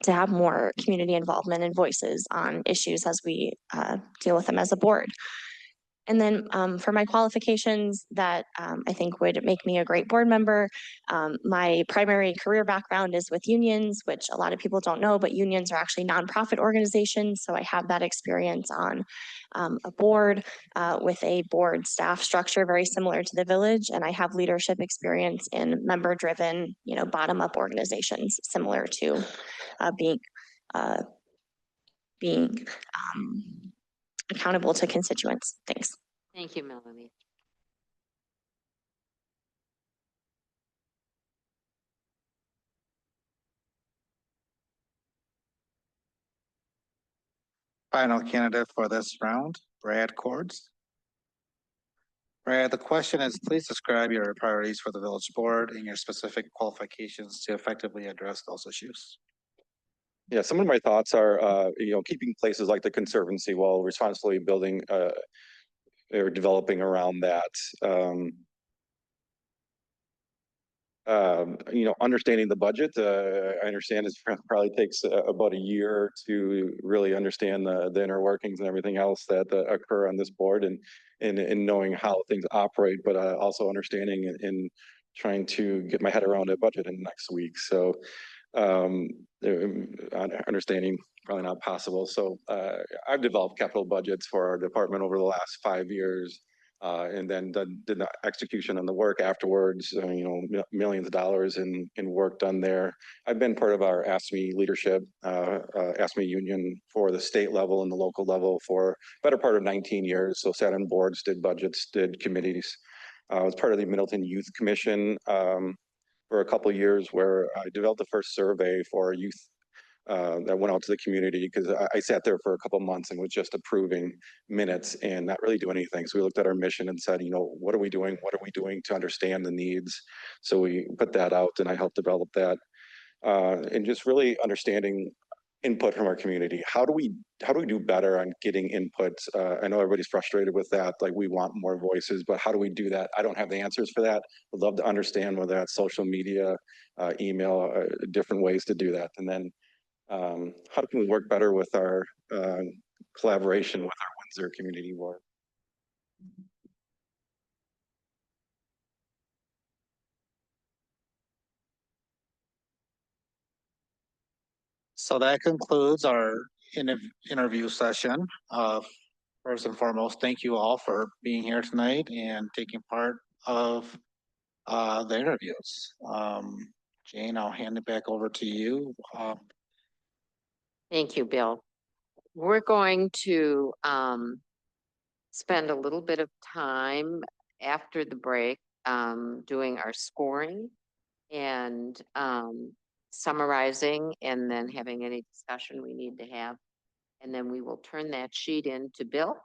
To have more community involvement and voices on issues as we deal with them as a board. And then for my qualifications that I think would make me a great board member, my primary career background is with unions, which a lot of people don't know, but unions are actually nonprofit organizations. So I have that experience on a board with a board staff structure very similar to the village. And I have leadership experience in member-driven, bottom-up organizations similar to being accountable to constituents. Thanks. Thank you, Melanie. Final candidate for this round, Brad Cords. Brad, the question is, please describe your priorities for the village board and your specific qualifications to effectively address those issues. Yeah, some of my thoughts are, keeping places like the Conservancy while responsibly building or developing around that. Understanding the budget. I understand it probably takes about a year to really understand the inner workings and everything else that occur on this board, and knowing how things operate, but also understanding and trying to get my head around a budget in the next week. So understanding probably not possible. So I've developed capital budgets for our department over the last 5 years. And then did the execution on the work afterwards, millions of dollars in work done there. I've been part of our ASME leadership, ASME union for the state level and the local level for better part of 19 years. So sat on boards, did budgets, did committees. I was part of the Middleton Youth Commission for a couple of years, where I developed the first survey for youth that went out to the community, because I sat there for a couple of months and was just approving minutes and not really doing anything. So we looked at our mission and said, what are we doing? What are we doing to understand the needs? So we put that out, and I helped develop that. And just really understanding input from our community. How do we do better on getting input? I know everybody's frustrated with that. Like, we want more voices, but how do we do that? I don't have the answers for that. Would love to understand whether that's social media, email, different ways to do that. And then how can we work better with our collaboration with our Windsor Community Board? So that concludes our interview session. First and foremost, thank you all for being here tonight and taking part of the interviews. Jane, I'll hand it back over to you. Thank you, Bill. We're going to spend a little bit of time after the break doing our scoring and summarizing, and then having any discussion we need to have. And then we will turn that sheet in to Bill,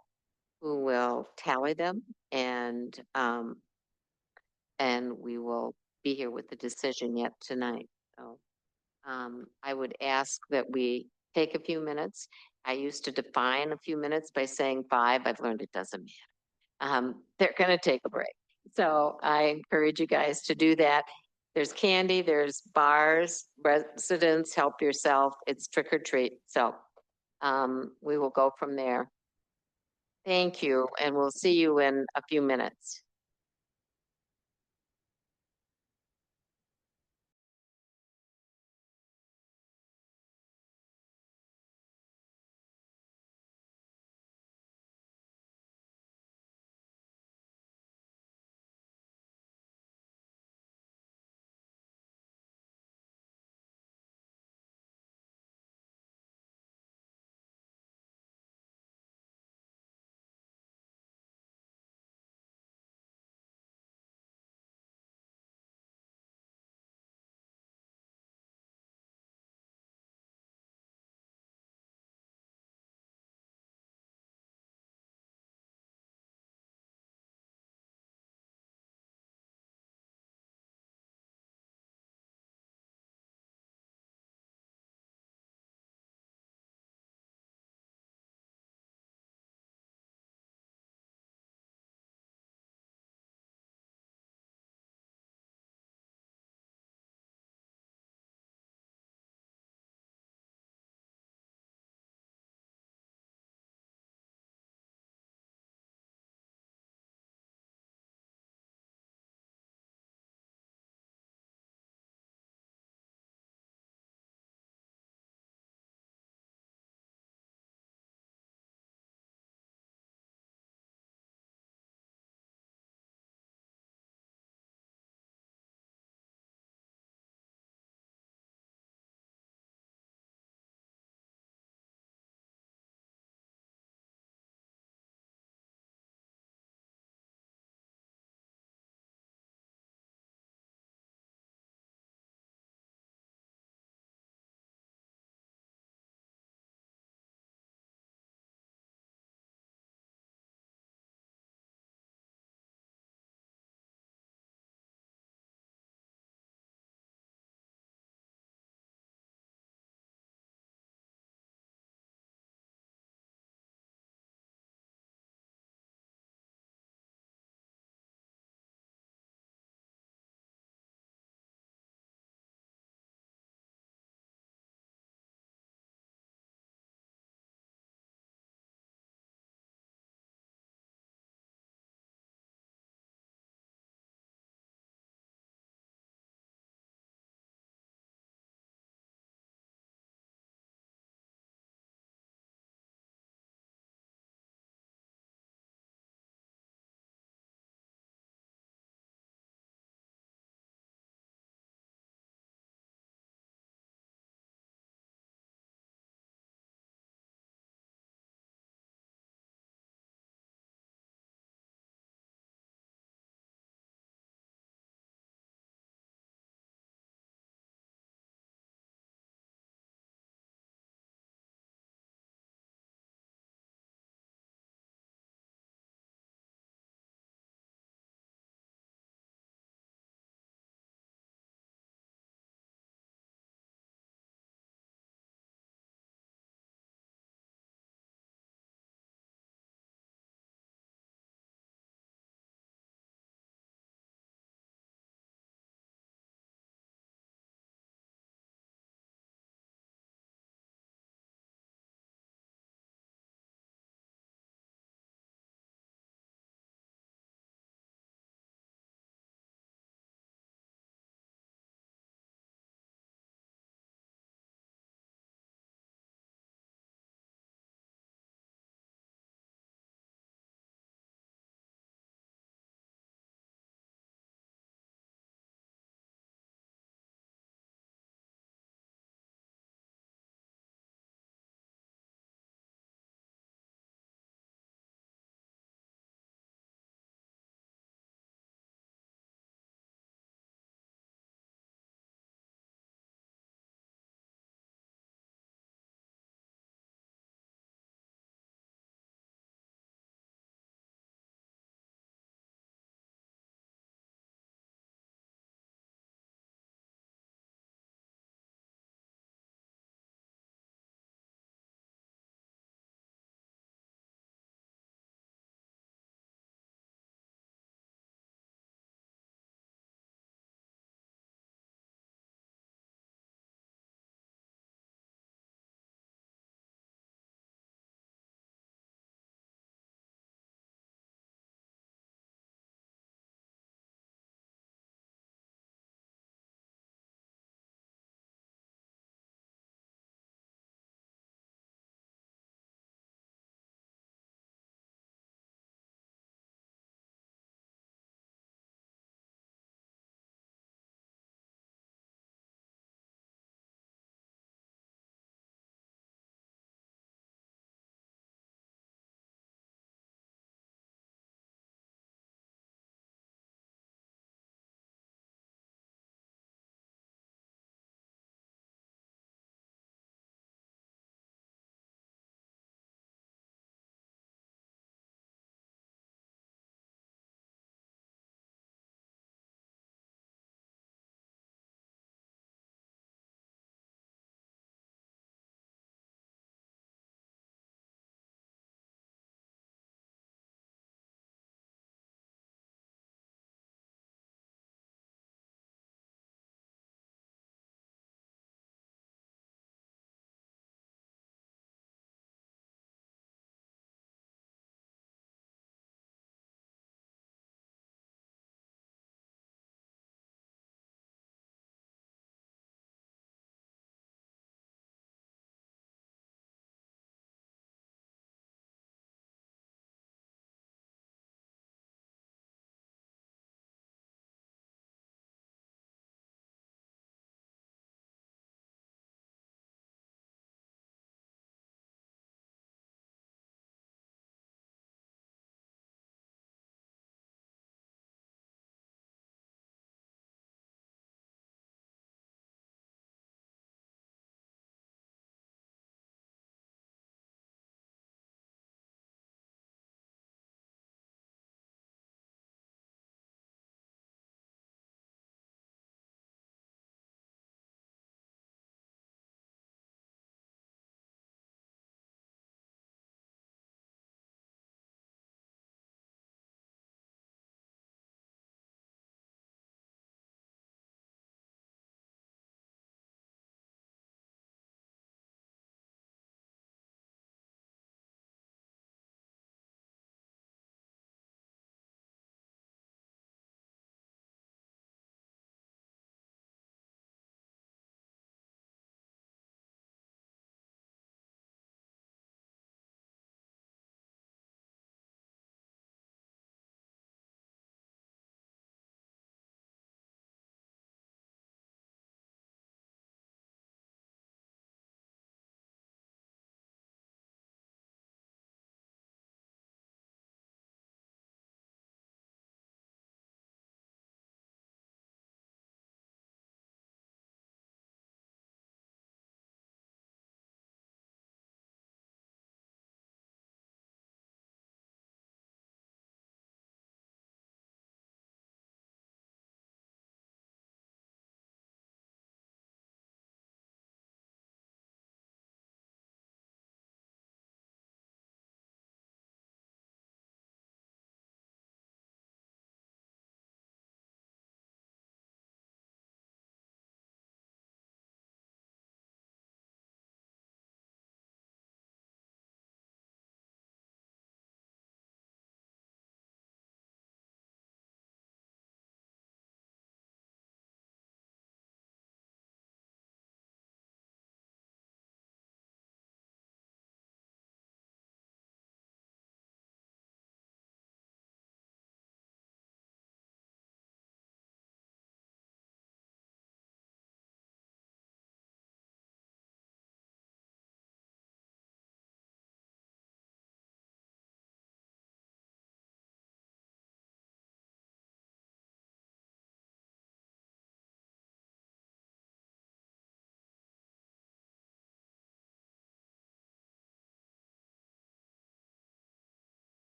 who will tally them, and we will be here with the decision yet tonight. So I would ask that we take a few minutes. I used to define a few minutes by saying 5. I've learned it doesn't matter. They're going to take a break. So I encourage you guys to do that. There's candy, there's bars, residents, help yourself. It's trick or treat. So we will go from there. Thank you, and we'll see you in a few minutes.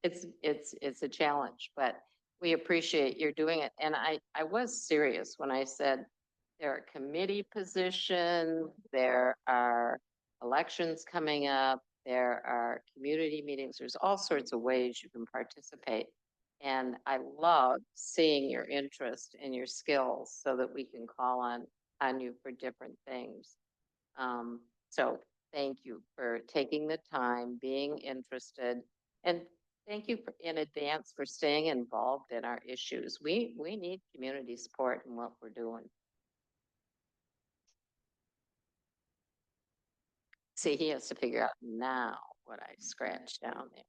it's a challenge, but we appreciate you're doing it. And I was serious when I said there are committee positions, there are elections coming up, there are community meetings, there's all sorts of ways you can participate. And I love seeing your interest and your skills so that we can call on you for different things. So thank you for taking the time, being interested, and thank you in advance for staying involved in our issues. We need community support in what we're doing. See, he has to figure out now what I scratched down there.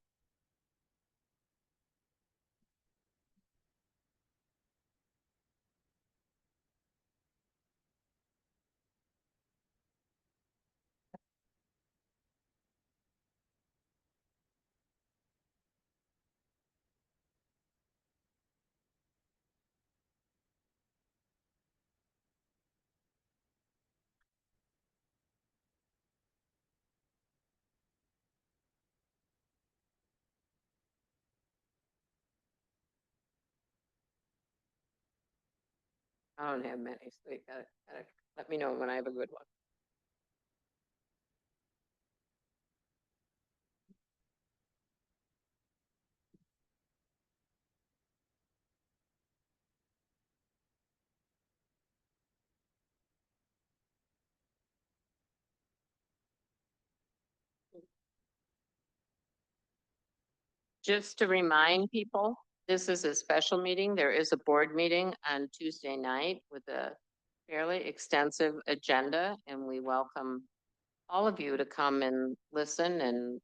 I don't have many, so you gotta let me know when I have a good one. Just to remind people, this is a special meeting. There is a board meeting on Tuesday night with a fairly extensive agenda, and we welcome all of you to come and listen and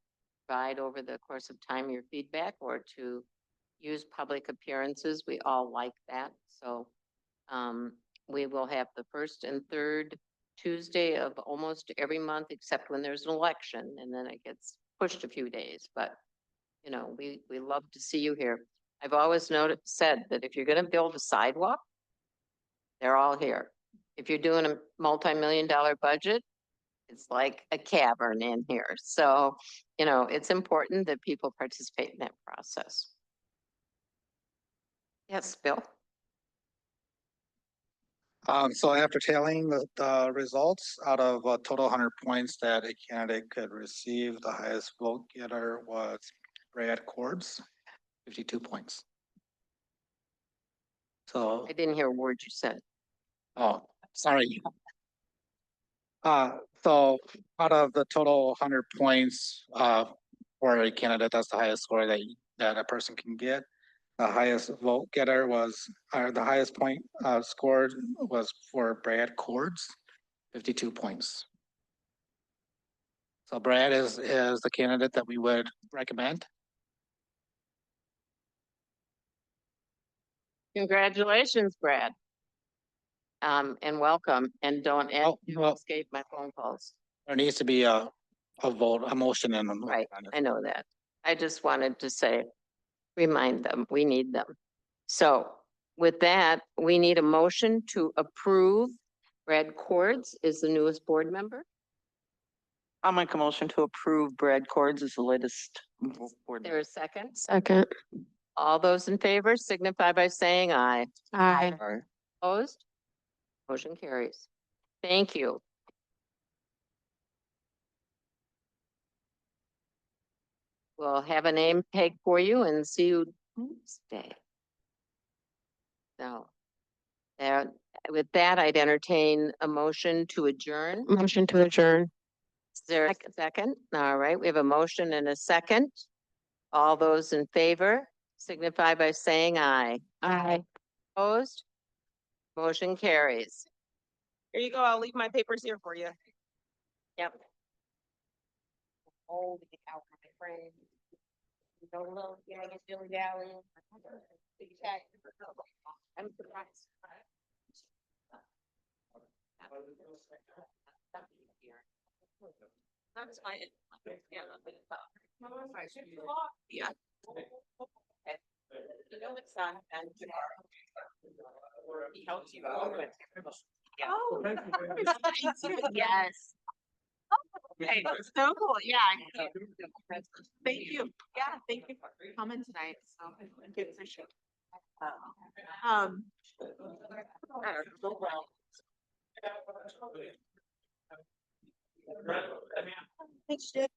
provide over the course of time your feedback or to use public appearances. We all like that. So we will have the first and third Tuesday of almost every month, except when there's an election, and then it gets pushed a few days. But you know, we love to see you here. I've always said that if you're going to build a sidewalk, they're all here. If you're doing a multi-million-dollar budget, it's like a cavern in here. So, you know, it's important that people participate in that process. Yes, Bill? So after tallying the results out of a total 100 points that a candidate could receive, the highest vote getter was Brad Cords, 52 points. So, I didn't hear a word you said. oh, sorry. So out of the total 100 points, for a candidate, that's the highest score that a person can get. The highest vote getter was, or the highest point scored was for Brad Cords, 52 points. So Brad is the candidate that we would recommend. Congratulations, Brad. And welcome, and don't well- escape my phone calls. There needs to be a vote, a motion and a vote Right, on it. I know that. I just wanted to say, remind them, we need them. So with that, we need a motion to approve. Brad Cords is the newest board member. I'll make a motion to approve Brad Cords as the latest board. There a second? Second. All those in favor signify by saying aye. Aye. Opposed? Motion carries. Thank you. We'll have a name tag for you and see you Tuesday. So, with that, I'd entertain a motion to adjourn. Motion to adjourn. Is there a second? All right, we have a motion and a second. All those in favor signify by saying aye. Aye. Opposed? Motion carries. Here you go. I'll leave my papers here for you. Yep. Hold it out, my friend. Don't look, yeah, I get dilly dally. I'm surprised. That's fine. Yeah. Yeah. You know, it's not. And he helps you. Oh, yes. Okay, that's so cool. Yeah. Thank you. Yeah, thank you for coming tonight. So good for sure. Um. I don't know. Thanks, Dick.